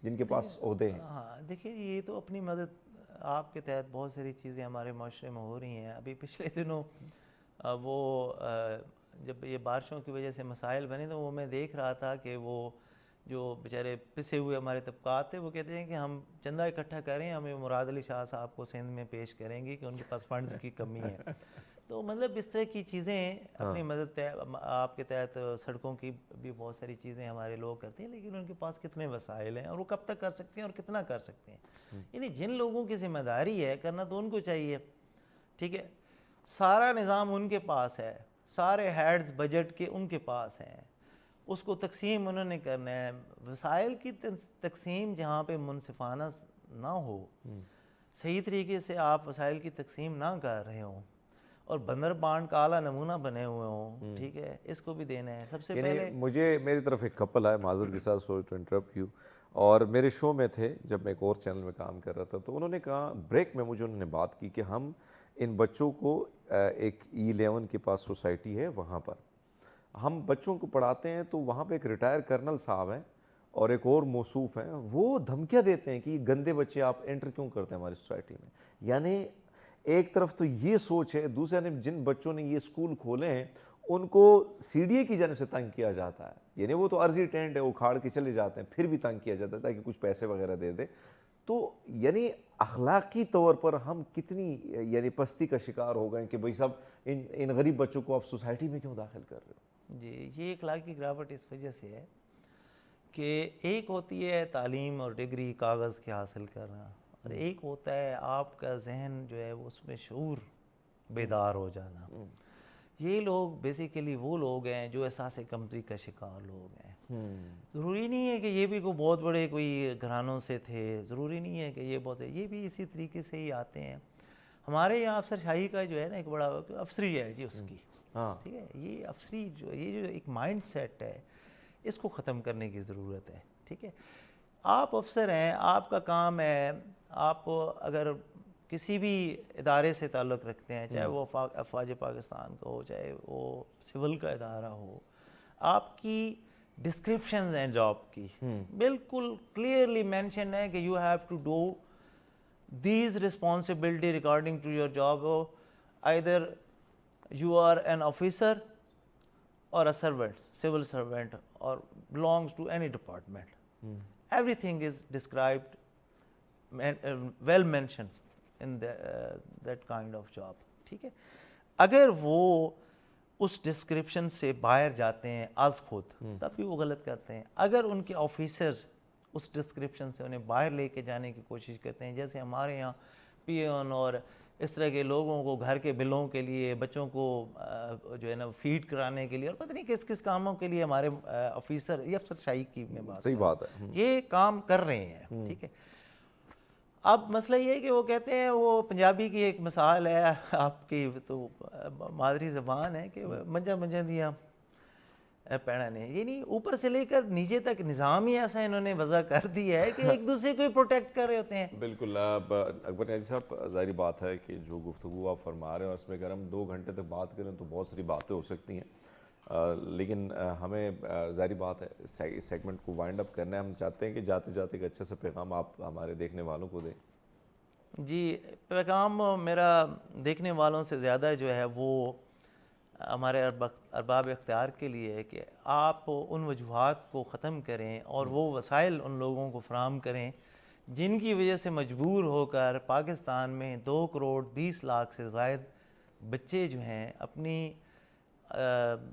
جن کے پاس عہدے ہیں. ہاں دیکھیے، یہ تو اپنی مدد آپ کے تحت بہت ساری چیزیں ہمارے معاشرے میں ہو رہی ہیں. ابھی پچھلے دنوں وہ جب یہ بارشوں کی وجہ سے مسائل بنے تو وہ میں دیکھ رہا تھا کہ وہ جو بیچارے پسے ہوئے ہمارے طبقات تھے وہ کہتے ہیں کہ ہم چندہ اکٹھا کریں، ہمیں مراد علی شاہ صاحب کو سندھ میں پیش کریں گے کہ ان کے پاس فنڈز کی کمی ہے. تو مطلب اس طرح کی چیزیں اپنی مدد آپ کے تحت سڑکوں کی بھی بہت ساری چیزیں ہمارے لوگ کرتے ہیں، لیکن ان کے پاس کتنے وسائل ہیں اور وہ کب تک کر سکتے ہیں اور کتنا کر سکتے ہیں. یعنی جن لوگوں کی ذمہ داری ہے کرنا تو ان کو چاہیے. ٹھیک ہے، سارا نظام ان کے پاس ہے، سارے ہیڈز بجٹ کے ان کے پاس ہیں، اس کو تقسیم انہوں نے کرنا ہے. وسائل کی تقسیم جہاں پہ منصفانہ نہ ہو، صحیح طریقے سے آپ وسائل کی تقسیم نہ کر رہے ہوں اور بندر بانڈ کا اعلیٰ نمونہ بنے ہوئے ہوں، ٹھیک ہے، اس کو بھی دینا ہے. سب سے پہلے میری طرف ایک کپل ہے، معذرت کے ساتھ، سوری ٹو انٹرپٹ یو، اور میرے شو میں تھے جب میں ایک اور چینل میں کام کر رہا تھا، تو انہوں نے کہا بریک میں مجھے انہوں نے بات کی کہ ہم ان بچوں کو ایک E11 کے پاس سوسائٹی ہے وہاں پر ہم بچوں کو پڑھاتے ہیں، تو وہاں پہ ایک ریٹائر کرنل صاحب ہیں اور ایک اور موصوف ہیں، وہ دھمکیاں دیتے ہیں کہ یہ گندے بچے آپ انٹر کیوں کرتے ہیں ہماری سوسائٹی میں. یعنی ایک طرف تو یہ سوچ ہے، دوسرے طرف جن بچوں نے یہ اسکول کھولے ہیں ان کو CDA کی جانب سے تنگ کیا جاتا ہے. یعنی وہ تو عرضی ٹینٹ ہے، اکھاڑ کے چلے جاتے ہیں، پھر بھی تنگ کیا جاتا ہے تاکہ کچھ پیسے وغیرہ دے دے. تو یعنی اخلاقی طور پر ہم کتنی یعنی پستی کا شکار ہو گئے کہ بھائی صاحب ان غریب بچوں کو آپ سوسائٹی میں کیوں داخل کر رہے ہو. جی، یہ اخلاقی گراوٹ اس وجہ سے ہے کہ ایک ہوتی ہے تعلیم اور ڈگری کاغذ کے حاصل کرنا، اور ایک ہوتا ہے آپ کا ذہن جو ہے اس میں شعور بیدار ہو جانا. یہ لوگ بیسیکلی وہ لوگ ہیں جو احساس کمتری کا شکار لوگ ہیں. ضروری نہیں ہے کہ یہ بھی کوئی بہت بڑے کوئی گھرانوں سے تھے، ضروری نہیں ہے کہ یہ بھی اسی طریقے سے ہی آتے ہیں. ہمارے یہاں افسر شاہی کا جو ہے نا ایک بڑا افسری ہے جی اس کی، ٹھیک ہے، یہ افسری جو ایک مائنڈ سیٹ ہے اس کو ختم کرنے کی ضرورت ہے. ٹھیک ہے، آپ افسر ہیں، آپ کا کام ہے، آپ اگر کسی بھی ادارے سے تعلق رکھتے ہیں، چاہے وہ افواج پاکستان کا ہو، چاہے وہ سول کا ادارہ ہو، آپ کی ڈسکرپشنز ہیں جاب کی بالکل کلیئرلی مینشن ہے کہ you have to do these responsibility regarding to your job. Either you are an officer or a servant, civil servant, or belongs to any department. Everything is described, well mentioned in that kind of job. ٹھیک ہے، اگر وہ اس description سے باہر جاتے ہیں از خود تب بھی وہ غلط کرتے ہیں. اگر ان کے آفیسرز اس ڈسکرپشن سے انہیں باہر لے کے جانے کی کوشش کرتے ہیں، جیسے ہمارے یہاں پیون اور اس طرح کے لوگوں کو گھر کے بلوں کے لیے، بچوں کو جو ہے نا فیڈ کرانے کے لیے اور پتہ نہیں کس کس کاموں کے لیے ہمارے آفیسر، یہ افسر شاہی کی میں بات صحیح بات ہے، یہ کام کر رہے ہیں. ٹھیک ہے، اب مسئلہ یہ ہے کہ وہ کہتے ہیں، وہ پنجابی کی ایک مثال ہے، آپ کی تو مادری زبان ہے کہ منجا دیا پیڑا نہیں. یعنی اوپر سے لے کر نیچے تک نظام ہی ایسا انہوں نے وضع کر دیا ہے کہ ایک دوسرے کو پروٹیکٹ کر رہے ہوتے ہیں. بالکل. اکبر نیازی صاحب ظاہری بات ہے کہ جو گفتگو آپ فرما رہے ہیں اس میں اگر ہم 2 گھنٹے تک بات کریں تو بہت ساری باتیں ہو سکتی ہیں، لیکن ہمیں ظاہری بات ہے اس سیگمنٹ کو وائنڈ اپ کرنا ہے. ہم چاہتے ہیں کہ جاتے جاتے ایک اچھا سا پیغام آپ ہمارے دیکھنے والوں کو دیں. جی پیغام میرا دیکھنے والوں سے زیادہ جو ہے وہ ہمارے ارباب اختیار کے لیے ہے کہ آپ ان وجوہات کو ختم کریں اور وہ وسائل ان لوگوں کو فراہم کریں جن کی وجہ سے مجبور ہو کر پاکستان میں 2 کروڑ 20 لاکھ سے زائد بچے جو ہیں اپنی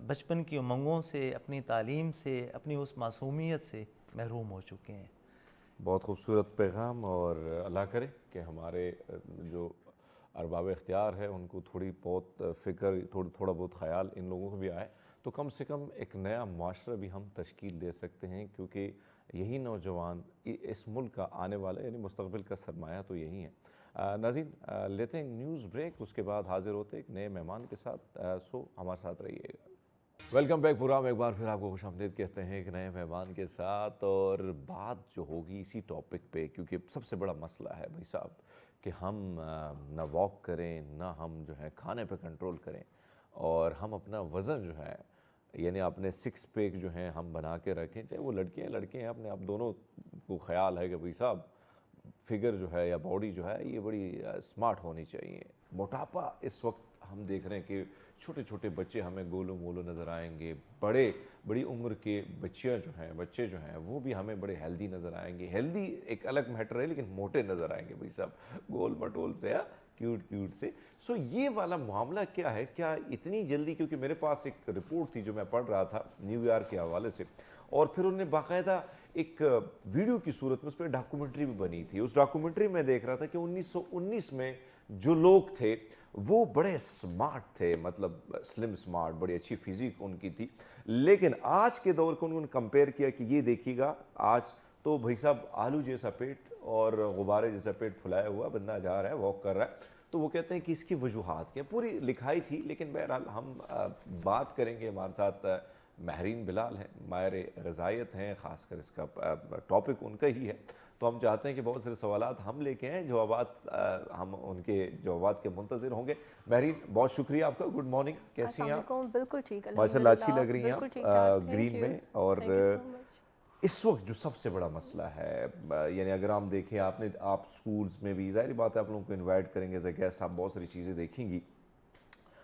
بچپن کی امنگوں سے، اپنی تعلیم سے، اپنی اس معصومیت سے محروم ہو چکے ہیں. بہت خوبصورت پیغام، اور اللہ کرے کہ ہمارے جو ارباب اختیار ہے ان کو تھوڑی بہت فکر، تھوڑا بہت خیال ان لوگوں کو بھی آئے تو کم سے کم ایک نیا معاشرہ بھی ہم تشکیل دے سکتے ہیں، کیونکہ یہی نوجوان اس ملک کا آنے والا یعنی مستقبل کا سرمایہ تو یہی ہے. ناظرین لیتے ہیں نیوز بریک، اس کے بعد حاضر ہوتے ہیں ایک نئے مہمان کے ساتھ. سو ہمارے ساتھ رہیے گا. Welcome back programme. ایک بار پھر آپ کو خوش آمدید کہتے ہیں ایک نئے مہمان کے ساتھ، اور بات جو ہوگی اسی ٹاپک پہ، کیونکہ سب سے بڑا مسئلہ ہے بھائی صاحب کہ ہم نہ واک کریں، نہ ہم جو ہے کھانے پہ کنٹرول کریں، اور ہم اپنا وزن جو ہے یعنی اپنے 6 پیک جو ہیں ہم بنا کے رکھیں، چاہے وہ لڑکے ہیں لڑکے ہیں. اپنے آپ دونوں کو خیال ہے کہ بھائی صاحب فگر جو ہے یا باڈی جو ہے یہ بڑی سمارٹ ہونی چاہیے. موٹاپا اس وقت ہم دیکھ رہے ہیں کہ چھوٹے چھوٹے بچے ہمیں گولو مولو نظر آئیں گے، بڑی عمر کے بچے جو ہیں وہ بھی ہمیں بڑے ہیلدی نظر آئیں گے. ہیلدی ایک الگ میٹر ہے لیکن موٹے نظر آئیں گے بھائی صاحب، گول مٹول سے، کیوٹ سے. سو یہ والا معاملہ کیا ہے؟ کیا اتنی جلدی؟ کیونکہ میرے پاس ایک رپورٹ تھی جو میں پڑھ رہا تھا نیو یارک کے حوالے سے، اور پھر انہوں نے باقاعدہ ایک ویڈیو کی صورت میں اس پہ ڈاکومنٹری بھی بنی تھی. اس ڈاکومنٹری میں دیکھ رہا تھا کہ 1919 میں جو لوگ تھے وہ بڑے سمارٹ تھے، مطلب سلم سمارٹ، بڑی اچھی فزیک ان کی تھی. لیکن آج کے دور کو انہوں نے کمپیئر کیا کہ یہ دیکھیے گا آج تو بھائی صاحب آلو جیسا پیٹ اور غبارے جیسا پیٹ پھلایا ہوا بندہ جا رہا ہے، واک کر رہا ہے. تو وہ کہتے ہیں کہ اس کی وجوہات کیا، پوری لکھائی تھی. لیکن بہرحال ہم بات کریں گے. ہمارے ساتھ ماہرین بلال ہیں، ماہر غذائیت ہیں، خاص کر اس کا ٹاپک ان کا ہی ہے. تو ہم چاہتے ہیں کہ بہت سارے سوالات ہم لے کے ہیں، جوابات ہم ان کے جوابات کے منتظر ہوں گے. ماہرین بہت شکریہ آپ کا. گڈ مارننگ، کیسی ہیں آپ؟ بالکل ٹھیک، ماشاء اللہ اچھی لگ رہی ہیں آپ گرین میں. اور اس وقت جو سب سے بڑا مسئلہ ہے، یعنی اگر ہم دیکھیں آپ سکولز میں بھی ظاہری بات ہے آپ لوگوں کو انوائٹ کریں گے ایز اے گیسٹ، آپ بہت ساری چیزیں دیکھیں گی.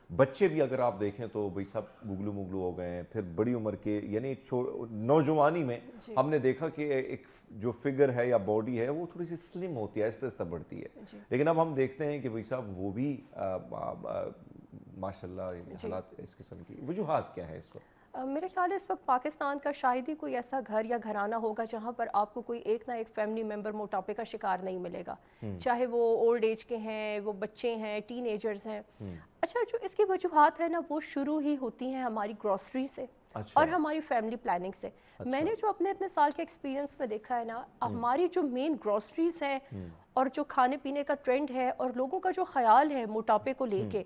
بچے بھی اگر آپ دیکھیں تو بھائی سب گگلو مگلو ہو گئے ہیں. پھر بڑی عمر کے یعنی نوجوانی میں ہم نے دیکھا کہ ایک جو فگر ہے یا باڈی ہے وہ تھوڑی سی سلم ہوتی ہے، آہستہ آہستہ بڑھتی ہے. لیکن اب ہم دیکھتے ہیں کہ بھائی صاحب وہ بھی ماشاء اللہ حالات اس قسم کی. وجوہات کیا ہے اس وقت؟ میرے خیال ہے اس وقت پاکستان کا شاید ہی کوئی ایسا گھر یا گھرانہ ہوگا جہاں پر آپ کو کوئی ایک نہ ایک فیملی ممبر موٹاپے کا شکار نہیں ملے گا، چاہے وہ اولڈ ایج کے ہیں، وہ بچے ہیں، ٹین ایجرز ہیں. اچھا، جو اس کی وجوہات ہے نا وہ شروع ہی ہوتی ہیں ہماری گروسری سے اور ہماری فیملی پلاننگ سے. میں نے جو اپنے اتنے سال کے ایکسپیرینس میں دیکھا ہے نا، ہماری جو مین گروسریز ہیں اور جو کھانے پینے کا ٹرینڈ ہے اور لوگوں کا جو خیال ہے موٹاپے کو لے کے،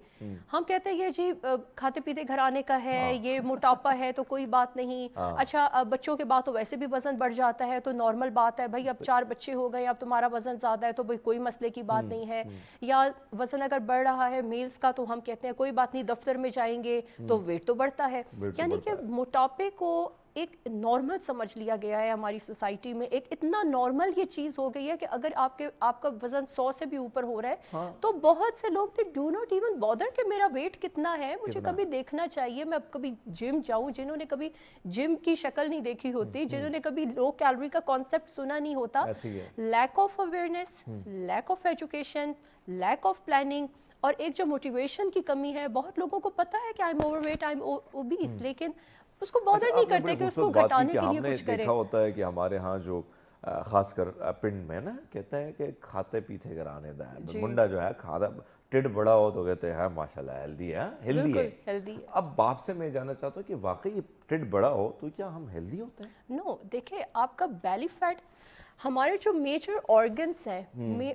ہم کہتے ہیں یہ جی کھاتے پیتے گھرانے کا ہے، یہ موٹاپا ہے تو کوئی بات نہیں. اچھا بچوں کے بعد تو ویسے بھی وزن بڑھ جاتا ہے تو نارمل بات ہے بھائی، اب 4 بچے ہو گئے، اب تمہارا وزن زیادہ ہے تو بھائی کوئی مسئلے کی بات نہیں ہے. یا وزن اگر بڑھ رہا ہے میلز کا تو ہم کہتے ہیں کوئی بات نہیں، دفتر میں جائیں گے تو ویٹ تو بڑھتا ہے. یعنی کہ موٹاپے کو ایک نارمل سمجھ لیا گیا ہے ہماری سوسائٹی میں. ایک اتنا نارمل یہ چیز ہو گئی ہے کہ اگر آپ کا وزن 100 سے بھی اوپر ہو رہا ہے تو بہت سے لوگ ڈو ناٹ ایون بادر کہ میرا ویٹ کتنا ہے، مجھے کبھی دیکھنا چاہیے. میں اب کبھی جم جاؤں، جنہوں نے کبھی جم کی شکل نہیں دیکھی ہوتی، جنہوں نے کبھی لو کیلوری کا کانسیپٹ سنا نہیں ہوتا، lack of awareness, lack of education, lack of planning, اور ایک جو موٹیویشن کی کمی ہے. بہت لوگوں کو پتا ہے کہ I am overweight, I am obese, لیکن اس کو بادر نہیں کرتے کہ اس کو گھٹانے کے لیے کچھ کرے. دیکھا ہوتا ہے کہ ہمارے ہاں جو خاص کر پنڈ میں نا کہتے ہیں کہ کھاتے پیتے گھرانے دا ہے، منڈا جو ہے کھاتا ٹڈ بڑا ہو تو کہتے ہیں ماشاءاللہ ہیلدی ہے، ہیلدی ہے. اب باپ سے میں جاننا چاہتا ہوں کہ واقعی ٹڈ بڑا ہو تو کیا ہم ہیلدی ہوتے ہیں؟ نو، دیکھیں آپ کا بیلی فیٹ، ہمارے جو میجر آرگنس ہیں،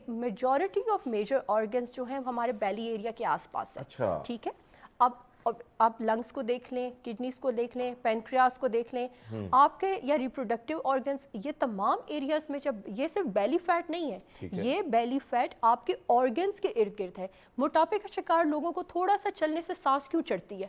میجورٹی آف میجر آرگنس جو ہیں ہمارے بیلی ایریا کے آس پاس ہے. ٹھیک ہے، اب اور آپ لنگس کو دیکھ لیں, کڈنیز کو دیکھ لیں, پینکریاس کو دیکھ لیں, آپ کے یا ریپروڈکٹیو آرگنس, یہ تمام ایریاز میں جب یہ صرف بیلی فیٹ نہیں ہے, یہ بیلی فیٹ آپ کے آرگنس کے ارد گرد ہے. موٹاپے کا شکار لوگوں کو تھوڑا سا چلنے سے سانس کیوں چڑھتی ہے؟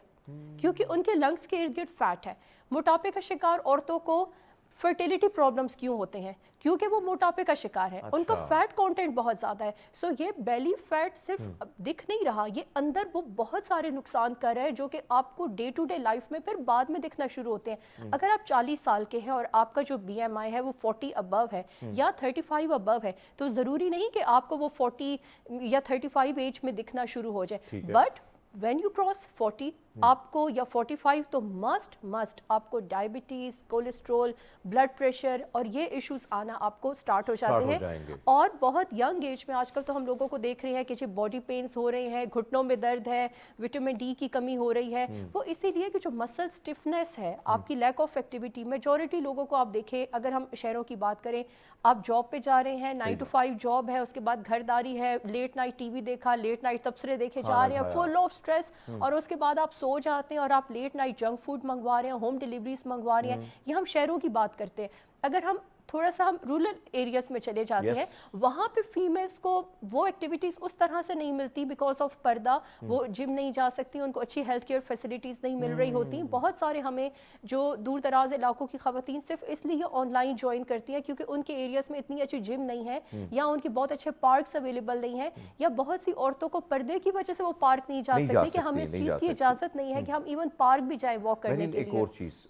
کیونکہ ان کے لنگس کے ارد گرد فیٹ ہے. موٹاپے کا شکار عورتوں کو فرٹیلیٹی پرابلمس کیوں ہوتے ہیں؟ کیونکہ وہ موٹاپے کا شکار ہے, ان کا فیٹ کانٹینٹ بہت زیادہ ہے. سو یہ بیلی فیٹ صرف دکھ نہیں رہا, یہ اندر وہ بہت سارے نقصان کر رہا ہے جو کہ آپ کو ڈے ٹو ڈے لائف میں پھر بعد میں دکھنا شروع ہوتے ہیں. اگر آپ 40 سال کے ہیں اور آپ کا جو BMI ہے وہ 40 ابو ہے یا 35 ابو ہے, تو ضروری نہیں کہ آپ کو وہ 40 یا 35 ایج میں دکھنا شروع ہو جائے. بٹ when you cross 40 آپ کو یا 45 تو مسٹ آپ کو ڈائبٹیز, کولیسٹرول, بلڈ پریشر اور یہ ایشوز آنا آپ کو سٹارٹ ہو جاتے ہیں. اور بہت ینگ ایج میں آج کل تو ہم لوگوں کو دیکھ رہے ہیں کہ باڈی پینس ہو رہے ہیں, گھٹنوں میں درد ہے, وٹامن ڈی کی کمی ہو رہی ہے. وہ اسی لیے کہ جو مسل سٹفنس ہے, آپ کی لیک آف ایکٹیویٹی, میجورٹی لوگوں کو آپ دیکھیں, اگر ہم شہروں کی بات کریں, آپ جاب پہ جا رہے ہیں, 9 to 5 جاب ہے, اس کے بعد گھرداری ہے, لیٹ نائٹ ٹی وی دیکھا, لیٹ نائٹ تبصرے دیکھے جا رہے ہیں, فل آف اسٹریس, اور اس کے بعد آپ سو جاتے ہیں اور آپ لیٹ نائٹ جنک فوڈ منگوا رہے ہیں, ہوم ڈیلیوریز منگوا رہے ہیں. یہ ہم شہروں کی بات کرتے ہیں. اگر ہم تھوڑا سا ہم رورل ایریاز میں چلے جاتے ہیں, وہاں پہ فیمیلز کو وہ ایکٹیویٹیز اس طرح سے نہیں ملتی بیکاز آف پردہ. وہ جم نہیں جا سکتی, ان کو اچھی ہیلتھ کیئر فیسلٹیز نہیں مل رہی ہوتی. بہت سارے ہمیں جو دور دراز علاقوں کی خواتین صرف اس لیے آن لائن جوائن کرتی ہیں کیونکہ ان کے ایریاز میں اتنی اچھی جم نہیں ہے, یا ان کے بہت اچھے پارکس اویلیبل نہیں ہیں, یا بہت سی عورتوں کو پردے کی وجہ سے وہ پارک نہیں جا سکتی کہ ہمیں اس چیز کی اجازت نہیں ہے کہ ہم ایون پارک بھی جائیں واک کرنے کے لیے. ایک اور چیز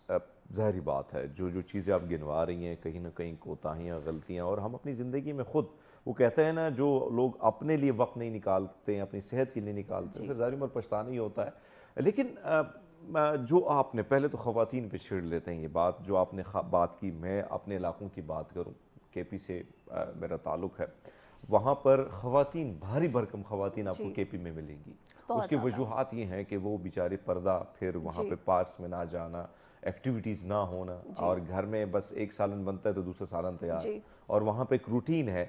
ظاہری بات ہے, جو چیزیں آپ گنوا رہی ہیں کہیں نہ کہیں کوتاہیاں, غلطیاں, اور ہم اپنی زندگی میں خود, وہ کہتے ہیں نا, جو لوگ اپنے لیے وقت نہیں نکالتے ہیں, اپنی صحت کے لیے نکالتے ہیں, پھر ظاہری عمر پچھتانا ہی ہوتا ہے. لیکن جو آپ نے پہلے تو خواتین پہ چھیڑ لیتے ہیں یہ بات جو آپ نے بات کی, میں اپنے علاقوں کی بات کروں, KP سے میرا تعلق ہے, وہاں پر خواتین, بھاری بھرکم خواتین آپ کو KP میں ملیں گی. اس کی وجوہات یہ ہیں کہ وہ بیچارے پردہ, پھر وہاں پہ پارکس میں نہ جانا, ایکٹیویٹیز نہ ہونا, اور گھر میں بس ایک سالن بنتا ہے تو دوسرا سالن تیار, اور وہاں پہ ایک روٹین ہے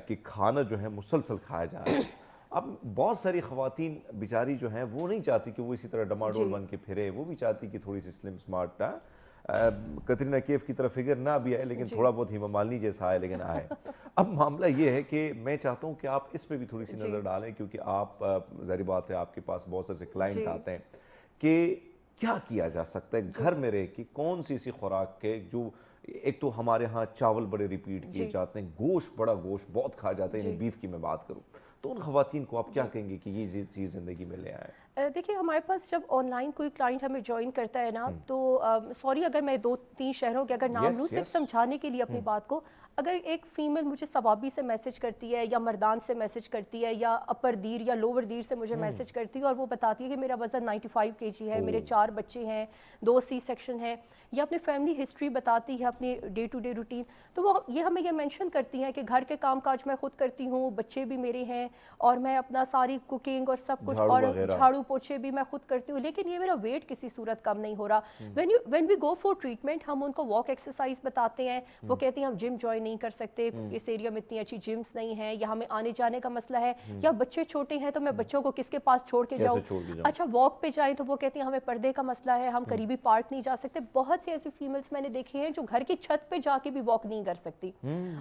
کہ کھانا جو ہے مسلسل کھایا جا رہا ہے. اب بہت ساری خواتین بیچاری جو ہیں وہ نہیں چاہتی کہ وہ اسی طرح ڈماڈول بن کے پھرے, وہ بھی چاہتی کہ تھوڑی سی سلم سمارٹ, کترینہ کیف کی طرح فگر نہ بھی آئے لیکن تھوڑا بہت ہیما مالنی جیسا آئے لیکن آئے. اب معاملہ یہ ہے کہ میں چاہتا ہوں کہ آپ اس پہ بھی تھوڑی سی نظر ڈالیں, کیونکہ آپ, ظاہری بات ہے, آپ کے پاس بہت سے کلائنٹ آتے ہیں, کہ کیا کیا جا سکتا ہے گھر میں رہ کے, کون سی ایسی خوراک کے, جو ایک تو ہمارے ہاں چاول بڑے ریپیٹ کیے جاتے ہیں, گوشت, بڑا گوشت بہت کھا جاتا ہے, یعنی بیف کی میں بات کروں, تو ان خواتین کو آپ کیا کہیں گے کہ یہ چیز زندگی میں لے آئے؟ دیکھیے ہمارے پاس جب آن لائن کوئی کلائنٹ ہمیں جوائن کرتا ہے نا, تو سوری اگر میں 2-3 شہروں کے اگر نام لوں صرف سمجھانے کے لیے اپنی بات کو, اگر ایک فیمیل مجھے ثوابی سے میسج کرتی ہے, یا مردان سے میسج کرتی ہے, یا اپر دیر یا لوور دیر سے مجھے میسج کرتی ہے, اور وہ بتاتی ہے کہ میرا وزن 95 kg ہے, میرے 4 بچے ہیں, 2 C-سیکشن ہیں, یا اپنی فیملی ہسٹری بتاتی ہے, اپنی ڈے ٹو ڈے روٹین, تو وہ یہ ہمیں یہ مینشن کرتی ہیں کہ گھر کے کام کاج میں خود کرتی ہوں, بچے بھی میرے ہیں, اور میں اپنا ساری کوکنگ اور سب کچھ, اور جھاڑو پوچھے بھی میں خود کرتی ہوں, لیکن یہ میرا ویٹ کسی صورت کم نہیں ہو رہا. When we go for treatment, ہم ان کو واک ایکسرسائز بتاتے ہیں, وہ کہتی ہیں ہم جم جوائن نہیں کر سکتے, اس ایریا میں اتنی اچھی جمس نہیں ہیں, یا ہمیں آنے جانے کا مسئلہ ہے, یا بچے چھوٹے ہیں تو میں بچوں کو کس کے پاس چھوڑ کے جاؤں, اچھا واک پہ جائیں تو وہ کہتی ہیں ہمیں پردے کا مسئلہ ہے, ہم قریبی پارک نہیں جا سکتے. بہت سی ایسی فیمیلز میں نے دیکھی ہیں جو گھر کی چھت پہ جا کے بھی واک نہیں کر سکتی,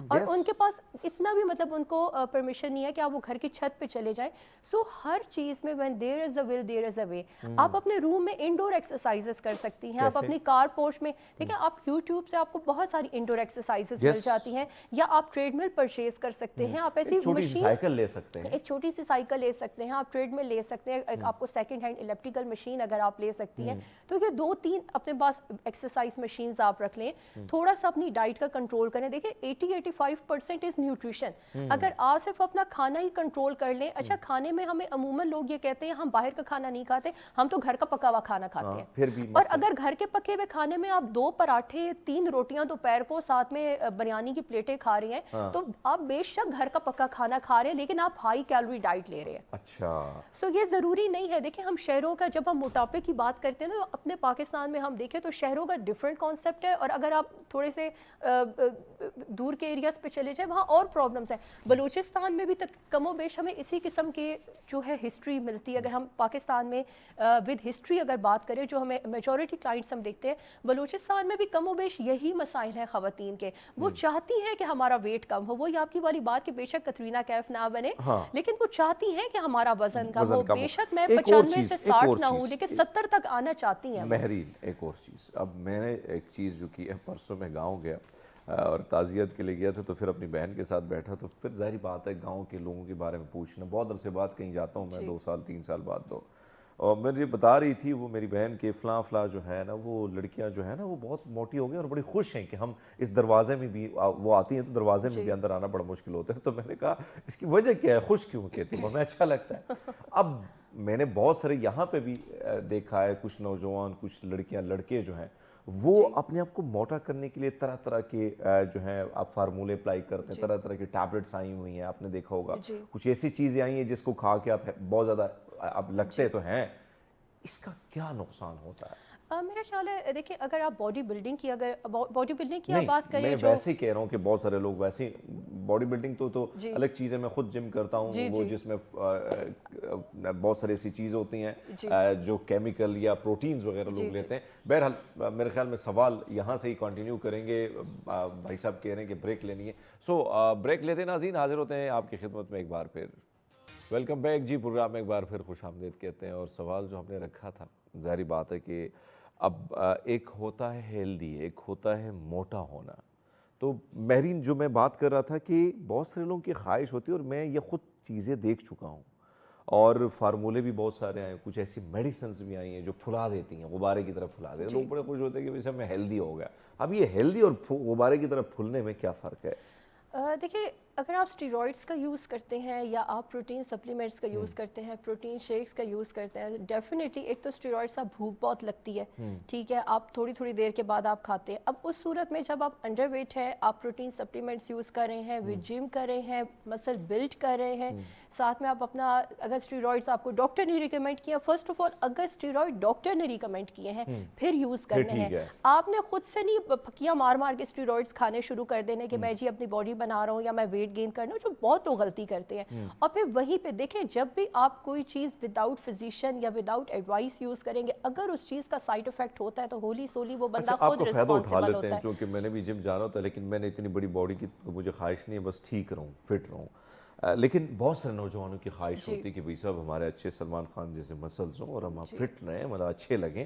اور ان کے پاس اتنا بھی مطلب ان کو پرمیشن نہیں ہے کہ آپ وہ گھر کی چھت پہ چلے جائیں. سو ہر چیز میں when there is a will there is a way. آپ اپنے روم میں انڈور ایکسرسائزز کر سکتی ہیں, آپ اپنی کار پورش میں دیکھیں, آپ یوٹیوب سے آپ کو بہت ساری انڈور ایکسرسائزز مل جاتی ہیں, یا آپ ٹریڈ مل پرچیز کر سکتے ہیں, آپ ایسی مشین, سائیکل لے سکتے ہیں, ایک چھوٹی سی سائیکل لے سکتے ہیں, آپ ٹریڈ مل لے سکتے ہیں, آپ کو سیکنڈ ہینڈ الیکٹریکل مشین اگر آپ لے سکتی ہیں, تو یہ 2-3 اپنے پاس ایکسرسائز مشینز آپ رکھ لیں. تھوڑا سا اپنی ڈائٹ کا کنٹرول کریں. دیکھیں 80-85% از نیوٹریشن. اگر آپ صرف اپنا کھانا ہی کنٹرول کر لیں, اچھا کھانے میں ہمیں عموماً لوگ یہ کہتے ہیں ہم باہر کا کھانا نہیں کھاتے, ہم تو گھر کا پکا ہوا کھانا کھاتے ہیں, اور اگر گھر کے پکے ہوئے کھانے میں آپ 2 پراٹھے 3 روٹیاں دوپہر کو ساتھ میں بریانی کی پلیٹیں کھا رہی ہیں, تو آپ بے شک گھر کا پکا کھانا کھا رہے ہیں, لیکن آپ ہائی کیلوری ڈائٹ لے رہے ہیں. اچھا, سو یہ ضروری نہیں ہے. دیکھیں ہم شہروں کا, جب ہم موٹاپے کی بات کرتے ہیں نا, اپنے پاکستان میں ہم دیکھیں تو شہروں کا ڈفرینٹ کانسیپٹ ہے, اور اگر آپ تھوڑے سے دور کے ایریاز پہ چلے جائیں وہاں اور پرابلمس ہیں. بلوچستان میں بھی کم و بیش ہمیں اسی قسم کے جو ہے ہسٹری ملتی ہے. اگر ہم پاکستان میں ود ہسٹری اگر بات کریں جو ہمیں میجورٹی کلائنٹس ہم دیکھتے ہیں بلوچستان میں بھی کم و بیش یہی مسائل ہیں خواتین کے. وہ چاہتی ہیں کہ ہمارا ویٹ کم ہو, وہی آپ کی والی بات کہ بے شک کترینہ کیف نہ بنے لیکن وہ چاہتی ہیں کہ ہمارا وزن کم ہو, بے شک میں 95 سے 60 نہ ہوں لیکن 70 تک آنا چاہتی ہیں. مہرین ایک اور چیز, اب میں نے ایک چیز جو کی ہے, پرسوں میں گاؤں گیا اور تعزیت کے لیے گیا تھا, تو پھر اپنی بہن کے ساتھ بیٹھا, تو پھر ظاہری بات ہے گاؤں کے لوگوں کے بارے میں پوچھنا, بہت عرصے بعد کہیں جاتا ہوں میں, 2 سال 3 سال بعد تو, اور مجھے بتا رہی تھی وہ میری بہن کے فلاں فلاں جو ہے نا وہ لڑکیاں جو ہے نا وہ بہت موٹی ہو گئی اور بڑی خوش ہیں کہ ہم اس دروازے میں بھی, وہ آتی ہیں تو دروازے میں بھی اندر آنا بڑا مشکل ہوتا ہے. تو میں نے کہا اس کی وجہ کیا ہے, خوش کیوں کہتی ہیں, ہمیں اچھا لگتا ہے. اب میں نے بہت سارے یہاں پہ بھی دیکھا ہے, کچھ نوجوان, کچھ لڑکیاں, لڑکے جو ہیں وہ اپنے آپ کو موٹا کرنے کے لیے طرح طرح کے جو ہیں آپ فارمولے اپلائی کرتے ہیں, طرح طرح کی ٹیبلٹس آئی ہوئی ہیں, آپ نے دیکھا ہوگا کچھ ایسی چیزیں آئی ہیں جس کو کھا کے آپ بہت زیادہ آپ لگتے تو ہیں. اس کا کیا نقصان ہوتا ہے؟ میرا خیال ہے دیکھیں اگر آپ باڈی بلڈنگ کی آپ بات کریں, میں ویسے ہی کہہ رہا ہوں کہ بہت سارے لوگ ویسے باڈی بلڈنگ تو الگ چیز ہے, میں خود جم کرتا ہوں, وہ جس میں بہت ساری ایسی چیز ہوتی ہیں جو کیمیکل یا پروٹینز وغیرہ لوگ لیتے ہیں. بہرحال میرے خیال میں سوال یہاں سے ہی کنٹینیو کریں گے, بھائی صاحب کہہ رہے ہیں کہ بریک لینی ہے, سو بریک لیتے ہیں. ناظرین حاضر ہوتے ہیں آپ کی خدمت میں ایک بار پھر. ویلکم بیک جی, پروگرام میں ایک بار پھر خوش آمدید کہتے ہیں. اور سوال جو ہم نے رکھا تھا, ظاہری بات ہے کہ اب ایک ہوتا ہے ہیلدی, ایک ہوتا ہے موٹا ہونا. تو مہرین جو میں بات کر رہا تھا کہ بہت سارے لوگوں کی خواہش ہوتی ہے, اور میں یہ خود چیزیں دیکھ چکا ہوں, اور فارمولے بھی بہت سارے آئے ہیں, کچھ ایسی میڈیسنز بھی آئی ہیں جو پھلا دیتی ہیں, غبارے کی طرف پھلا دیتی ہیں. لوگ بڑے خوش ہوتے ہیں کہ ویسے میں ہیلدی ہو گیا. اب یہ ہیلدی اور غبارے کی طرف پھولنے میں کیا فرق ہے؟ دیکھیں اگر آپ اسٹیرائڈس کا یوز کرتے ہیں یا آپ پروٹین سپلیمنٹس کا یوز کرتے ہیں, پروٹین شیکس کا یوز کرتے ہیں, ڈیفینیٹلی ایک تو اسٹیرائڈس آپ بھوک بہت لگتی ہے, ٹھیک ہے, آپ تھوڑی تھوڑی دیر کے بعد آپ کھاتے ہیں. اب اس صورت میں جب آپ انڈر ویٹ ہے, آپ پروٹین سپلیمنٹس یوز کر رہے ہیں, جم کر رہے ہیں, مسل بلڈ کر رہے ہیں, ساتھ میں آپ اپنا اگر اسٹیرائڈس آپ کو ڈاکٹر نے ریکمینڈ کیا, فرسٹ آف آل اگر اسٹیرائڈ ڈاکٹر نے ریکمینڈ کیے ہیں پھر یوز کرنے ہیں. آپ نے خود سے نہیں پھکیاں مار مار کے اسٹیرائڈس کھانے شروع کر دینے کہ میں جی اپنی باڈی بنا رہا ہوں یا میں ویٹ گین کرنا ہوں, جو بہت لوگ غلطی کرتے ہیں. اور پھر وہیں پہ دیکھیں جب بھی آپ کوئی چیز وداؤٹ فزیشین یا وداؤٹ ایڈوائس یوز کریں گے, اگر اس چیز کا سائیڈ افیکٹ ہوتا ہے تو ہولی سولی وہ بندہ خود رسپانسبل ہوتا ہے. کیونکہ میں نے بھی جم جانا ہوتا ہے, لیکن میں نے اتنی بڑی باڈی کی مجھے خواہش نہیں ہے, بس ٹھیک رہوں, فٹ رہوں. لیکن بہت سارے نوجوانوں کی خواہش ہوتی ہے کہ بھائی صاحب ہمارے اچھے سلمان خان جیسے مسلز ہوں اور ہم فٹ رہیں, مطلب اچھے لگیں.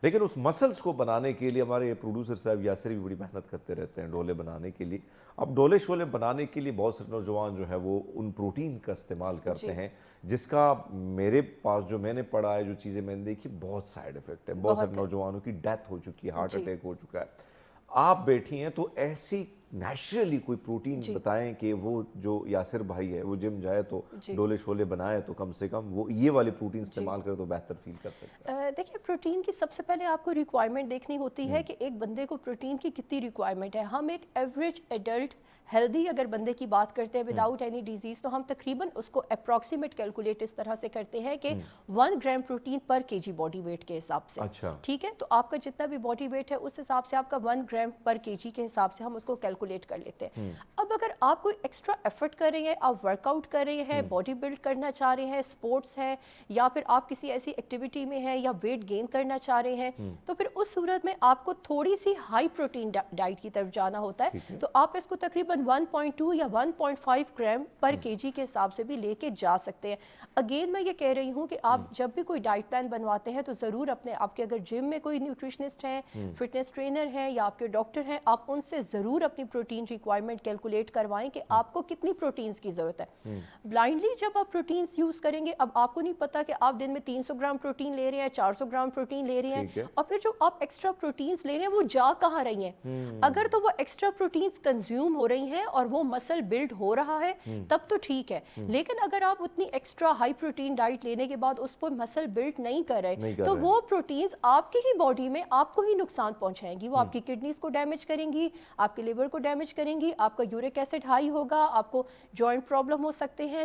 لیکن اس مسلز کو بنانے کے لیے ہمارے پروڈیوسر صاحب یاسر بھی بڑی محنت کرتے رہتے ہیں ڈولے بنانے کے لیے. اب ڈولے شولے بنانے کے لیے بہت سے نوجوان جو ہے وہ ان پروٹین کا استعمال کرتے ہیں, جس کا میرے پاس جو میں نے پڑھا ہے, جو چیزیں میں نے دیکھی, بہت سائیڈ افیکٹ ہے. بہت سارے نوجوانوں کی ڈیتھ ہو چکی ہے, ہارٹ اٹیک ہو چکا ہے. آپ بیٹھی ہیں تو ایسی نیچرلی کوئی پروٹین بتائیں کہ وہ جو یاسر بھائی ہے وہ جم جائے تو ڈولے شولے بنائے تو کم سے کم وہ یہ والی پروٹین استعمال کرے تو بہتر فیل کر سکتا ہے. دیکھیں پروٹین کی سب سے پہلے آپ کو ریکوائرمنٹ دیکھنی ہوتی ہے کہ ایک بندے کو پروٹین کی کتنی ریکوائرمنٹ ہے. ہم ایک ایوریج ایڈلٹ ہیلدی اگر بندے کی بات کرتے ہیں وداؤٹ اینی ڈیزیز, تو ہم تقریباً اس کو اپروکسیمیٹ کیلکولیٹ اس طرح سے کرتے ہیں کہ 1 گرام پروٹین پر کے جی باڈی ویٹ کے حساب سے, ٹھیک ہے. تو آپ کا جتنا بھی باڈی ویٹ ہے اس حساب سے آپ کا 1 گرام پر کے جی کے حساب سے ہم اس کو کیلکولیٹ کر لیتے ہیں. اب اگر آپ کوئی ایکسٹرا ایفرٹ کر رہے ہیں, آپ ورک آؤٹ کر رہے ہیں, باڈی بلڈ کرنا چاہ رہے ہیں, اسپورٹس ہے, یا پھر آپ کسی ایسی ایکٹیویٹی میں ہیں یا ویٹ گین کرنا چاہ رہے ہیں, تو پھر اس صورت میں آپ کو تھوڑی سی ہائی پروٹین ڈائٹ کی طرف جانا ہوتا ہے. تو آپ اس کو تقریباً 1.2 یا 1.5 گرام پر کے جی کے حساب سے بھی لے کے جا سکتے ہیں. اگین میں یہ کہہ رہی ہوں کہ آپ جب بھی کوئی ڈائٹ پلان بنواتے ہیں تو ضرور اپنے, آپ کے اگر جم میں کوئی نیوٹریشنسٹ ہیں, فٹنس ٹرینر ہیں یا آپ کے ڈاکٹر ہیں, آپ ان سے ضرور اپنی پروٹین ریکوائرمنٹ کیلکولیٹ کروائیں کہ آپ کو کتنی پروٹینز کی ضرورت ہے. بلائنڈلی جب آپ پروٹینز یوز کریں گے, اب آپ کو نہیں پتا کہ آپ دن میں 300 گرام پروٹین لے رہے ہیں, 400 گرام پروٹین لے رہے ہیں, اور پھر جو آپ ایکسٹرا پروٹینز لے رہے ہیں وہ جا کہاں رہی ہیں. اگر تو وہ ایکسٹرا پروٹینز کنزیوم ہو رہی ہیں اور وہ مسل بلڈ ہو رہا ہے تب تو ٹھیک ہے, لیکن اگر آپ اتنی ایکسٹرا ہائی پروٹین ڈائٹ لینے کے بعد اس پر مسل بلڈ نہیں کر رہے تو وہ پروٹینز آپ کی ہی باڈی میں آپ کو ہی نقصان پہنچائیں گی. وہ آپ کی کڈنیز کو ڈیمیج کریں گی, آپ کے لیور کو ڈیمیج کریں گی, آپ کا یورک ایسڈ ہائی ہوگا, آپ کو جوائنٹ پرابلم ہو سکتے ہیں,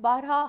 12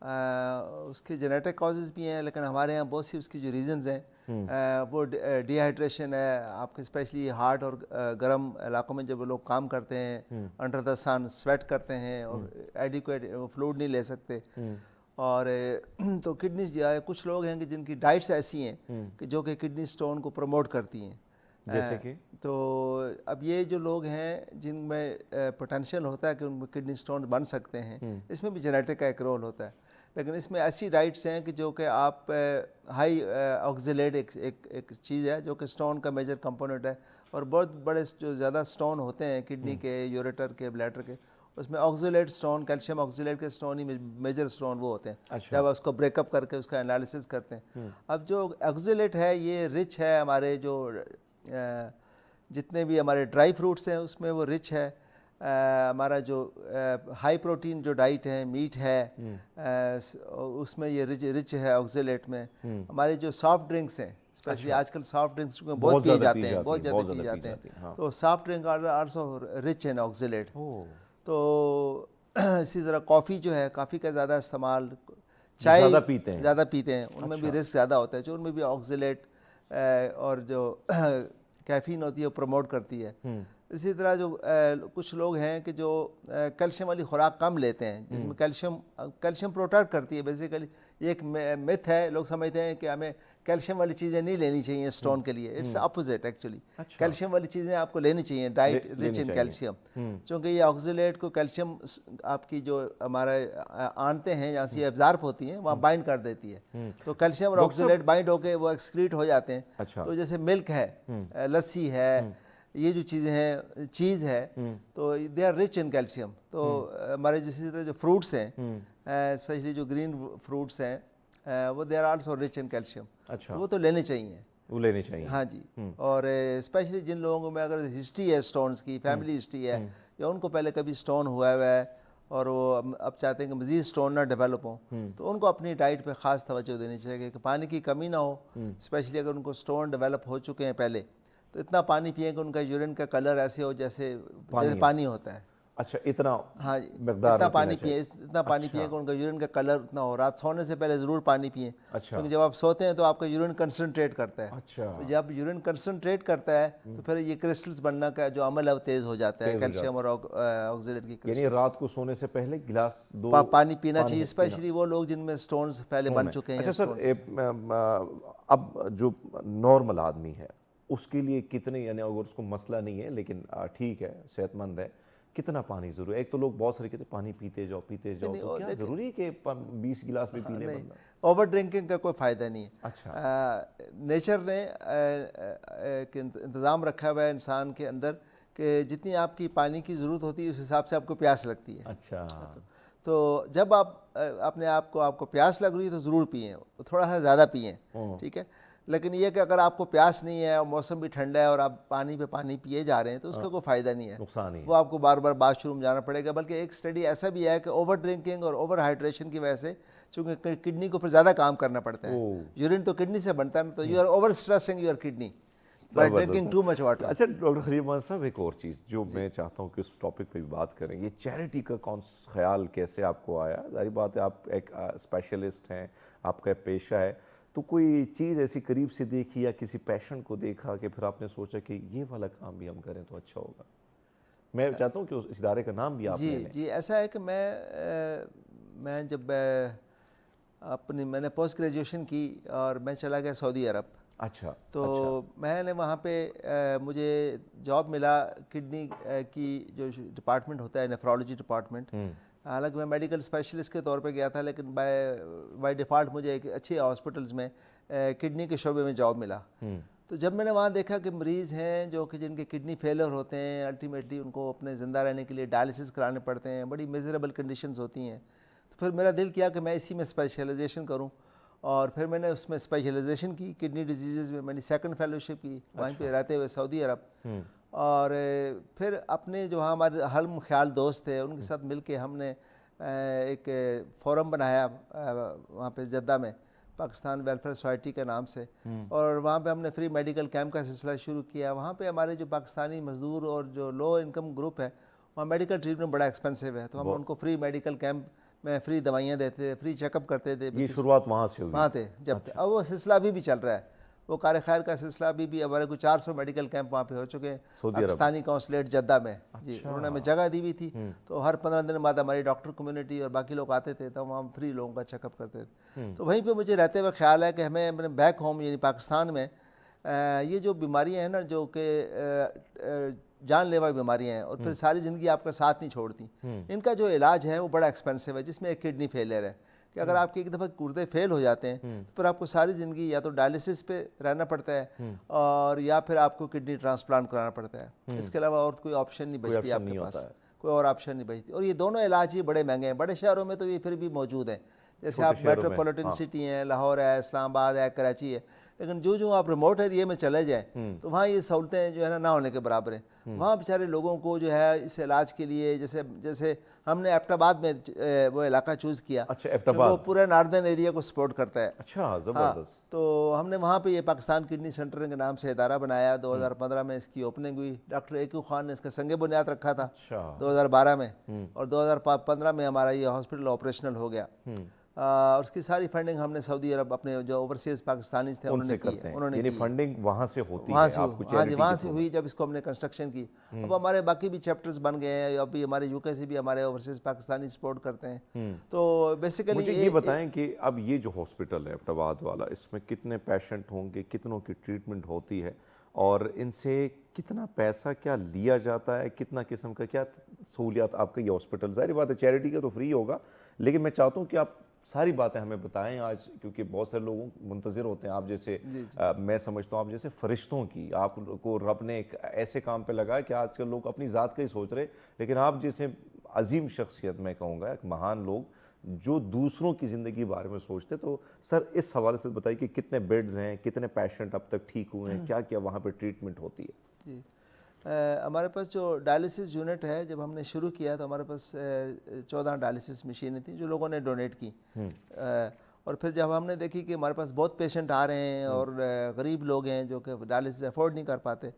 اس کے جینیٹک کازز بھی ہیں، لیکن ہمارے یہاں بہت سی اس کی جو ریزنز ہیں وہ ڈی ہائیڈریشن ہے. آپ کے اسپیشلی ہارٹ اور گرم علاقوں میں جب لوگ کام کرتے ہیں انڈر دا سن سویٹ کرتے ہیں اور ایڈیکویٹ فلوڈ نہیں لے سکتے، اور تو کڈنی کچھ لوگ ہیں کہ جن کی ڈائٹس ایسی ہیں کہ جو کہ کڈنی سٹون کو پروموٹ کرتی ہیں. جیسے کہ تو اب یہ جو لوگ ہیں جن میں پوٹینشیل ہوتا ہے کہ ان میں کڈنی سٹون بن سکتے ہیں، اس میں بھی جینیٹک کا ایک رول ہوتا ہے. لیکن اس میں ایسی ڈائٹس ہیں کہ جو کہ آپ ہائی آکزیلیٹ ایک چیز ہے جو کہ سٹون کا میجر کمپوننٹ ہے، اور بہت بڑے جو زیادہ سٹون ہوتے ہیں کڈنی کے، یوریٹر کے، بلیڈر کے، اس میں آکزیلیٹ سٹون، کیلشیم آکزیلیٹ کے سٹون ہی میجر سٹون وہ ہوتے ہیں جب اس کو بریک اپ کر کے اس کا انالیسس کرتے ہیں. اب جو آکزیلیٹ ہے یہ رچ ہے، ہمارے جو جتنے بھی ہمارے ڈرائی فروٹس ہیں اس میں وہ رچ ہے. ہمارا جو ہائی پروٹین جو ڈائٹ ہے، میٹ ہے، اس میں یہ رچ ہے آکزیلیٹ میں. ہمارے جو سافٹ ڈرنکس ہیں، اسپیشلی آج کل سافٹ ڈرنکس بہت پی جاتے ہیں، بہت زیادہ پی جاتے ہیں، تو soft drink also rich in oxalate. تو اسی طرح کافی جو ہے، کافی کا زیادہ استعمال، چائے زیادہ پیتے ہیں، ان میں بھی رسک زیادہ ہوتا ہے، جو ان میں بھی آکزیلیٹ اور جو کیفین ہوتی ہے وہ پروموٹ کرتی ہے. اسی طرح جو کچھ لوگ ہیں کہ جو کیلشیم والی خوراک کم لیتے ہیں، جس میں کیلشیم پروٹیکٹ کرتی ہے. بیسیکلی یہ ایک متھ ہے، لوگ سمجھتے ہیں کہ ہمیں کیلشیم والی چیزیں نہیں لینی چاہیے سٹون کے لیے. It's opposite actually. کیلشیم والی چیزیں آپ کو لینی چاہیے، ڈائٹ رچ ان کیلشیم، چونکہ یہ آکزیلیٹ کو کیلشیم آپ کی جو ہمارے آنتیں ہیں جہاں سے یہ ایبزارب ہوتی ہیں وہاں بائنڈ کر دیتی ہے. تو کیلشیم اور آکزیلیٹ بائنڈ ہو کے وہ ایکسکریٹ ہو جاتے ہیں. تو جیسے ملک ہے، لسی ہے، یہ جو چیزیں ہیں، چیز ہے، تو they are rich in calcium. تو ہمارے جیسے طرح جو فروٹس ہیں، اسپیشلی جو گرین فروٹس ہیں، وہ they are also rich in calcium. وہ تو لینے چاہیے، وہ لینے چاہیے. ہاں جی. اور اسپیشلی جن لوگوں میں اگر ہسٹری ہے سٹونز کی، فیملی ہسٹری ہے، یا ان کو پہلے کبھی سٹون ہوا ہے اور وہ اب چاہتے ہیں کہ مزید سٹون نہ ڈیولپ ہوں، تو ان کو اپنی ڈائٹ پہ خاص توجہ دینی چاہیے کہ پانی کی کمی نہ ہو. اسپیشلی اگر ان کو سٹون ڈیولپ ہو چکے ہیں پہلے، تو اتنا پانی پئیں کہ ان کا یورین کا کلر ایسے ہو جیسے پانی ہوتا ہے. اچھا، اتنا ہاں جی، مقدار اتنا پانی پئیں، اتنا پانی پئیں کہ ان کا یورین کا کلر اتنا ہو. رات سونے سے پہلے ضرور پانی پئیں، کیونکہ جب آپ سوتے ہیں تو آپ کا یورین کنسنٹریٹ کرتا ہے. تو جب یورین کنسنٹریٹ کرتا ہے تو پھر یہ کرسٹلز بننا کا جو عمل ہے وہ تیز ہو جاتا ہے، کیلشیم اور آکزیلیٹ کی. یعنی رات کو سونے سے پہلے گلاس 2 پانی پینا چاہیے، اسپیشلی وہ لوگ جن میں سٹونز پہلے بن چکے ہیں. اچھا سر، اب جو نارمل آدمی ہے اس کے لیے کتنے، یعنی اگر اس کو مسئلہ نہیں ہے لیکن ٹھیک ہے، صحت مند ہے، کتنا پانی ضروری ہے؟ ایک تو لوگ بہت سارے کہتے ہیں پانی پیتے جاؤ، تو کیا ضروری ہے کہ 20 گلاس بھی پی لیں بندہ؟ اوور ڈرنکنگ کا کوئی فائدہ نہیں ہے. اچھا، نیچر نے ایک انتظام رکھا ہوا ہے انسان کے اندر کہ جتنی آپ کی پانی کی ضرورت ہوتی ہے اس حساب سے آپ کو پیاس لگتی ہے. اچھا، تو جب آپ اپنے آپ کو پیاس لگ رہی ہے تو ضرور پئیں، تھوڑا سا زیادہ پئیں، ٹھیک ہے. لیکن یہ کہ اگر آپ کو پیاس نہیں ہے اور موسم بھی ٹھنڈا ہے اور آپ پانی پہ پانی پیے جا رہے ہیں تو اس کا کوئی فائدہ نہیں ہے، نقصان ہی ہے. وہ آپ کو بار بار واش روم جانا پڑے گا. بلکہ ایک اسٹڈی ایسا بھی ہے کہ اوور ڈرنکنگ اور اوور ہائیڈریشن کی وجہ سے، چونکہ کڈنی کو پھر زیادہ کام کرنا پڑتا ہے، یورین تو کڈنی سے بنتا ہے، تو you are overstressing your kidney by drinking too much water. اچھا ڈاکٹر خلیل محمد صاحب، ایک اور چیز جو میں چاہتا ہوں کہ اس ٹاپک پہ بھی بات کریں، یہ چیریٹی کا خیال کیسے آپ کو آیا؟ ظاہر بات ہے آپ ایک اسپیشلسٹ ہیں، آپ کا پیشہ ہے، تو کوئی چیز ایسی قریب سے دیکھی یا کسی پیشنٹ کو دیکھا کہ پھر آپ نے سوچا کہ یہ والا کام بھی ہم کریں تو اچھا ہوگا؟ میں چاہتا ہوں کہ اس ادارے کا نام بھی آپ لے لیں. جی، ایسا ہے کہ میں جب میں نے پوسٹ گریجویشن کی اور میں چلا گیا سعودی عرب. اچھا، تو میں نے وہاں پہ مجھے جاب ملا کڈنی کی جو ڈپارٹمنٹ ہوتا ہے، نیفرولوجی ڈپارٹمنٹ. حالانکہ میں میڈیکل اسپیشلسٹ کے طور پہ گیا تھا، لیکن بائی ڈیفالٹ مجھے ایک اچھے ہاسپٹلز میں کڈنی کے شعبے میں جاب ملا. تو جب میں نے وہاں دیکھا کہ مریض ہیں جو کہ جن کے کڈنی فیلر ہوتے ہیں، الٹیمیٹلی ان کو اپنے زندہ رہنے کے لیے ڈائلسس کرانے پڑتے ہیں، بڑی میزریبل کنڈیشنز ہوتی ہیں. تو پھر میرا دل کیا کہ میں اسی میں اسپیشلائزیشن کروں، اور پھر میں نے اس میں اسپیشلائزیشن کی کڈنی ڈیزیزز میں. میں نے سیکنڈ فیلوشپ کی وہیں پہ رہتے ہوئے سعودی عرب. اور پھر اپنے جو ہمارے حلم خیال دوست تھے ان کے ساتھ مل کے ہم نے ایک فورم بنایا وہاں پہ جدہ میں، پاکستان ویلفیئر سوسائٹی کے نام سے. اور وہاں پہ ہم نے فری میڈیکل کیمپ کا سلسلہ شروع کیا. وہاں پہ ہمارے جو پاکستانی مزدور اور جو لو انکم گروپ ہے، وہاں میڈیکل ٹریٹمنٹ بڑا ایکسپینسو ہے، تو ہم ان کو فری میڈیکل کیمپ میں فری دوائیاں دیتے تھے, فری چیک اپ کرتے تھے. یہ شروعات وہاں سے ہوئی؟ وہاں تھے جب تھے. اب وہ سلسلہ ابھی بھی چل رہا ہے, وہ کار خیر کا سلسلہ ابھی بھی. ہمارے کو 400 میڈیکل کیمپ وہاں پہ ہو چکے ہیں پاکستانی کونسلیٹ جدہ میں. جی انہوں نے ہمیں جگہ دی ہوئی تھی, تو ہر 15 دن بعد ہماری ڈاکٹر کمیونٹی اور باقی لوگ آتے تھے, تو ہم فری لوگوں کا چیک اپ کرتے تھے. تو وہیں پہ مجھے رہتے ہوئے خیال ہے کہ ہمیں اپنے بیک ہوم یعنی پاکستان میں یہ جو بیماریاں ہیں نا, جو کہ جان لیوا بیماریاں ہیں اور پھر ساری زندگی آپ کا ساتھ نہیں چھوڑتی, ان کا جو علاج ہے وہ بڑا ایکسپینسو ہے. جس میں ایک کڈنی فیلئر ہے کہ اگر آپ کے ایک دفعہ گردے فیل ہو جاتے ہیں تو پھر آپ کو ساری زندگی یا تو ڈائلسس پہ رہنا پڑتا ہے اور یا پھر آپ کو کڈنی ٹرانسپلانٹ کرانا پڑتا ہے. اس کے علاوہ اور کوئی آپشن نہیں بچتی آپ کے پاس, کوئی اور آپشن نہیں بچتی. اور یہ دونوں علاج ہی بڑے مہنگے ہیں. بڑے شہروں میں تو یہ پھر بھی موجود ہیں, جیسے آپ میٹروپولیٹن سٹی ہیں, لاہور ہے, اسلام آباد ہے, کراچی ہے. لیکن جو آپ ریموٹ ایریے میں چلے جائیں تو وہاں یہ سہولتیں جو ہے نا نہ ہونے کے برابر ہیں. وہاں بیچارے لوگوں کو جو ہے اس علاج کے لیے, جیسے ہم نے ایبٹ آباد میں وہ علاقہ چوز کیا, وہ پورے ناردرن ایریا کو سپورٹ کرتا ہے. اچھا زبردست. تو ہم نے وہاں پہ یہ پاکستان کڈنی سینٹر کے نام سے ادارہ بنایا. 2015 میں اس کی اوپننگ ہوئی. ڈاکٹر ایکو خان نے اس کا سنگ بنیاد رکھا تھا 2012 میں, اور 2015 میں ہمارا یہ ہاسپٹل آپریشنل ہو گیا. اور اس کی ساری فنڈنگ ہم نے سعودی عرب اپنے جو اوورسیز پاکستانیز تھے انہوں نے کی. یعنی فنڈنگ وہاں سے ہوتی ہے آپ کو؟ ہاں جی, وہاں سے ہوئی جب اس کو ہم نے کنسٹرکشن کی. اب ہمارے باقی بھی چیپٹرز بن گئے ہیں, ابھی ہمارے یو کے سے بھی ہمارے اوورسیز پاکستانی سپورٹ کرتے ہیں. تو بیسیکلی مجھے یہ بتائیں کہ اب یہ جو ہاسپٹل ہے ایبٹ آباد والا, اس میں کتنے پیشنٹ ہوں گے, کتنوں کی ٹریٹمنٹ ہوتی ہے, اور ان سے کتنا پیسہ کیا لیا جاتا ہے, کتنا قسم کا کیا سہولیات آپ کا یہ ہاسپٹل؟ ظاہر بات ہے چیریٹی کا تو فری ہوگا, لیکن میں چاہتا ہوں کہ آپ ساری باتیں ہمیں بتائیں آج, کیونکہ بہت سارے لوگوں منتظر ہوتے ہیں آپ جیسے. میں سمجھتا ہوں آپ جیسے فرشتوں کی, آپ کو رب نے ایک ایسے کام پہ لگا کہ آج کل لوگ اپنی ذات کا ہی سوچ رہے, لیکن آپ جیسے عظیم شخصیت, میں کہوں گا ایک مہان لوگ جو دوسروں کی زندگی کے بارے میں سوچتے. تو سر اس حوالے سے بتائیے کہ کتنے بیڈز ہیں, کتنے پیشنٹ اب تک ٹھیک ہوئے ہیں, کیا کیا وہاں پہ ٹریٹمنٹ ہوتی ہے؟ جی ہمارے پاس جو ڈائلسس یونٹ ہے, جب ہم نے شروع کیا تو ہمارے پاس 14 ڈائلسس مشینیں تھیں جو لوگوں نے ڈونیٹ کی. اور پھر جب ہم نے دیکھی کہ ہمارے پاس بہت پیشنٹ آ رہے ہیں اور غریب لوگ ہیں جو کہ ڈائلسس افورڈ نہیں کر پاتے,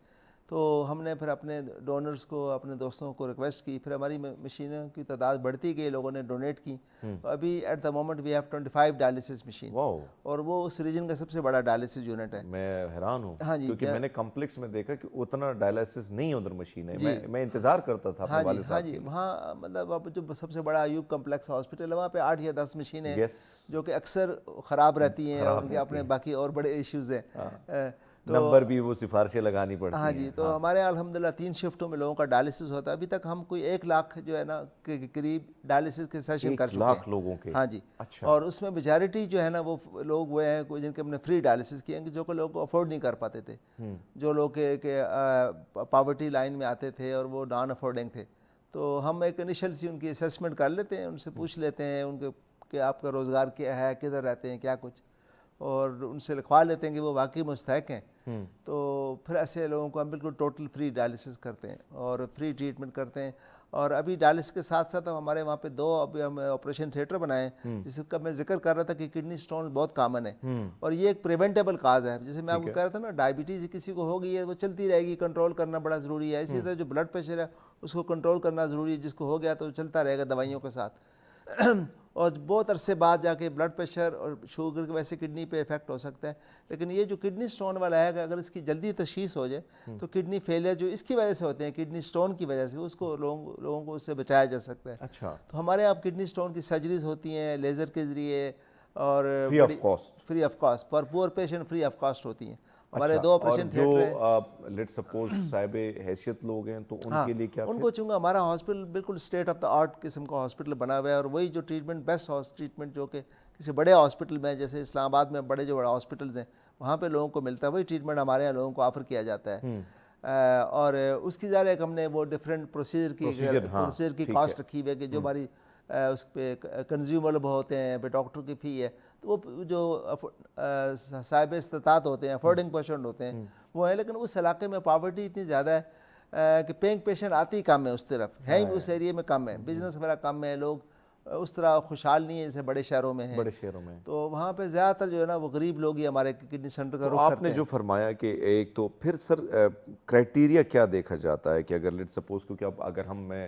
تو ہم نے پھر اپنے ڈونرز کو, اپنے دوستوں کو ریکویسٹ کی. پھر ہماری مشینوں کی تعداد بڑھتی گئی, لوگوں نے ڈونیٹ کی. ابھی at the moment we have 25 dialysis machine, اور وہ اس ریجن کا سب سے بڑا ڈائلسس یونٹ ہے. میں حیران ہوں ہاں جی, کیونکہ میں نے کمپلیکس میں دیکھا کہ اتنا ڈائلسس نہیں ادھر مشین ہے. میں انتظار کرتا تھا اپنے والد صاحب. ہاں جی, وہاں مطلب اب جو سب سے بڑا ایوب کمپلیکس ہاسپٹل ہے, وہاں پہ 8 یا 10 مشینیں ہیں جو کہ اکثر خراب رہتی ہیں, اور ان کے اپنے باقی اور بڑے ایشوز ہیں. نمبر بھی وہ سفارشیں لگانی پڑتی ہیں. ہاں جی, تو ہمارے الحمدللہ 3 شفٹوں میں لوگوں کا ڈائلسس ہوتا ہے. ابھی تک ہم کوئی 1 لاکھ جو ہے نا قریب ڈائلسس کے سیشن کر چکے ہیں. 1 لاکھ لوگوں کے؟ ہاں جی. اور اس میں میجارٹی جو ہے نا وہ لوگ وہ ہیں جن کے ہم نے فری ڈائلسس کیے ہیں, جو کہ لوگ افورڈ نہیں کر پاتے تھے, جو لوگ کہ پاورٹی لائن میں آتے تھے اور وہ نان افورڈنگ تھے. تو ہم ایک انیشل سی ان کی اسیسمنٹ کر لیتے ہیں, ان سے پوچھ لیتے ہیں ان کے کہ آپ کا روزگار کیا ہے, کدھر رہتے ہیں, کیا کچھ, اور ان سے لکھوا لیتے ہیں کہ وہ واقعی مستحق ہیں. تو پھر ایسے لوگوں کو ہم بالکل ٹوٹل فری ڈائلسس کرتے ہیں اور فری ٹریٹمنٹ کرتے ہیں. اور ابھی ڈائلسس کے ساتھ ساتھ ہمارے وہاں پہ 2 ابھی ہم آپریشن تھیٹر بنائے ہیں, جس کا میں ذکر کر رہا تھا کہ کڈنی سٹون بہت کامن ہے, اور یہ ایک پریونٹیبل کاز ہے. جیسے میں آپ کو کہہ رہا تھا نا, ڈائبٹیز کسی کو ہو گئی ہے وہ چلتی رہے گی, کنٹرول کرنا بڑا ضروری ہے. اسی طرح جو بلڈ پریشر ہے اس کو کنٹرول کرنا ضروری ہے, جس کو ہو گیا تو چلتا رہے گا دوائیوں کے ساتھ. اور بہت عرصے بعد جا کے بلڈ پریشر اور شوگر کی وجہ سے کڈنی پہ افیکٹ ہو سکتا ہے. لیکن یہ جو کڈنی سٹون والا ہے, کہ اگر اس کی جلدی تشخیص ہو جائے تو کڈنی فیلئر جو اس کی وجہ سے ہوتے ہیں, کڈنی سٹون کی وجہ سے, اس کو لوگوں کو اس سے بچایا جا سکتا ہے. اچھا. تو ہمارے یہاں کڈنی سٹون کی سرجریز ہوتی ہیں لیزر کے ذریعے, اور فری آف کاسٹ فار پور پیشنٹ, فری آف کاسٹ ہوتی ہیں. ہمارے 2 آپریشن تھیٹر ہیں. جو لیٹ سپوز صاحب حیثیت لوگ ہیں تو ان کے لیے کیا؟ ان کو چونکہ ہمارا ہاسپٹل بالکل اسٹیٹ آف دا آرٹ قسم کا ہاسپٹل بنا ہوا ہے, اور وہی جو ٹریٹمنٹ بیسٹ ٹریٹمنٹ جو کہ کسی بڑے ہاسپٹل میں, جیسے اسلام آباد میں بڑے جو بڑے ہاسپٹلز ہیں وہاں پہ لوگوں کو ملتا ہے, وہی ٹریٹمنٹ ہمارے یہاں لوگوں کو آفر کیا جاتا ہے. اور اس کی ظاہر ایک ہم نے وہ ڈفرینٹ پروسیجر کی کاسٹ رکھی ہوئی ہے کہ جو ہماری اس پہ کنزیومبل ہوتے ہیں, پہ ڈاکٹر کی فی ہے, تو وہ جو صاحب استطاعت ہوتے ہیں, افورڈنگ پیشنٹ ہوتے ہیں وہ ہیں. لیکن اس علاقے میں پاورٹی اتنی زیادہ ہے کہ پینگ پیشنٹ آتی ہی کم ہے, اس طرف ہے ہی اس ایریے میں کم ہے, بزنس وغیرہ کم ہے, لوگ اس طرح خوشحال نہیں ہے جیسے بڑے شہروں میں ہیں. تو وہاں پہ زیادہ تر جو ہے نا وہ غریب لوگ ہی ہمارے کڈنی سینٹر کا رخ کرتے ہیں. آپ نے جو فرمایا کہ ایک تو پھر سر کرائٹیریا کیا دیکھا جاتا ہے کہ اگر لیٹ سپوز, کیونکہ اب اگر میں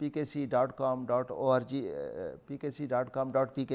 pkc.com.pk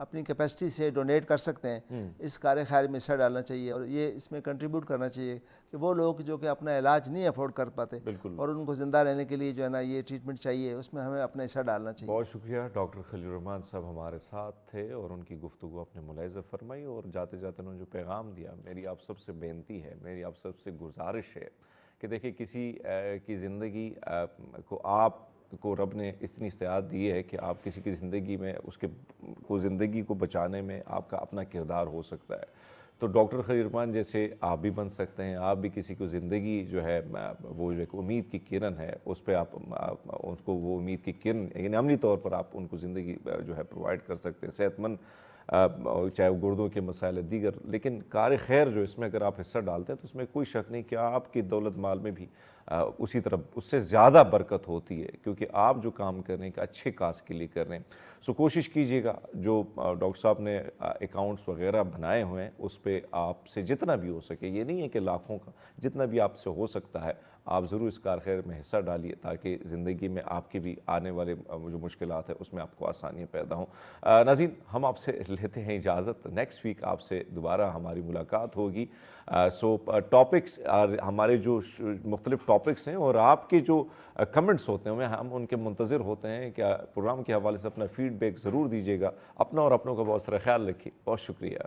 اپنی کیپیسٹی سے ڈونیٹ کر سکتے ہیں، اس کار خیر میں حصہ ڈالنا چاہیے، اور یہ اس میں کنٹریبیوٹ کرنا چاہیے کہ وہ لوگ جو کہ اپنا علاج نہیں افورڈ کر پاتے اور ان کو زندہ رہنے کے لیے جو ہے نا یہ ٹریٹمنٹ چاہیے، اس میں ہمیں اپنا حصہ ڈالنا چاہیے۔ بہت شکریہ ڈاکٹر خلیل الرحمان صاحب ہمارے ساتھ تھے اور ان کی گفتگو اپنے ملاحظہ فرمائی، اور جاتے جاتے انہوں نے جو پیغام دیا، میری آپ سب سے بینتی ہے، میری آپ سب سے گزارش ہے کہ دیکھیں کسی کی زندگی کو آپ کو رب نے اتنی استعداد دی ہے کہ آپ کسی کی زندگی میں اس کے کو زندگی کو بچانے میں آپ کا اپنا کردار ہو سکتا ہے، تو ڈاکٹر خلیل الرحمان جیسے آپ بھی بن سکتے ہیں، آپ بھی کسی کو زندگی جو ہے وہ جو ایک امید کی کرن ہے اس پہ آپ اس کو وہ امید کی کرن یعنی عملی طور پر آپ ان کو زندگی جو ہے پرووائڈ کر سکتے ہیں، صحت مند چاہے وہ گردوں کے مسائل دیگر، لیکن کار خیر جو اس میں اگر آپ حصہ ڈالتے ہیں تو اس میں کوئی شک نہیں کہ آپ کی دولت مال میں بھی اسی طرح اس سے زیادہ برکت ہوتی ہے، کیونکہ آپ جو کام کر رہے ہیں کہ اچھے کاز کے لیے کر رہے ہیں۔ سو کوشش کیجیے گا جو ڈاکٹر صاحب نے اکاؤنٹس وغیرہ بنائے ہوئے ہیں اس پہ آپ سے جتنا بھی ہو سکے، یہ نہیں ہے کہ لاکھوں کا، جتنا بھی آپ سے ہو سکتا ہے آپ ضرور اس کار خیر میں حصہ ڈالیے تاکہ زندگی میں آپ کی بھی آنے والے جو مشکلات ہیں اس میں آپ کو آسانیاں پیدا ہوں۔ ناظرین ہم آپ سے لیتے ہیں اجازت، نیکسٹ ویک آپ سے دوبارہ ہماری ملاقات ہوگی۔ سو ٹاپکس ہمارے جو مختلف ٹاپکس ہیں اور آپ کے جو کمنٹس ہوتے ہیں ہم ان کے منتظر ہوتے ہیں، کہ پروگرام کے حوالے سے اپنا فیڈ بیک ضرور دیجیے گا، اپنا اور اپنوں کا بہت سارا خیال رکھیے، بہت شکریہ۔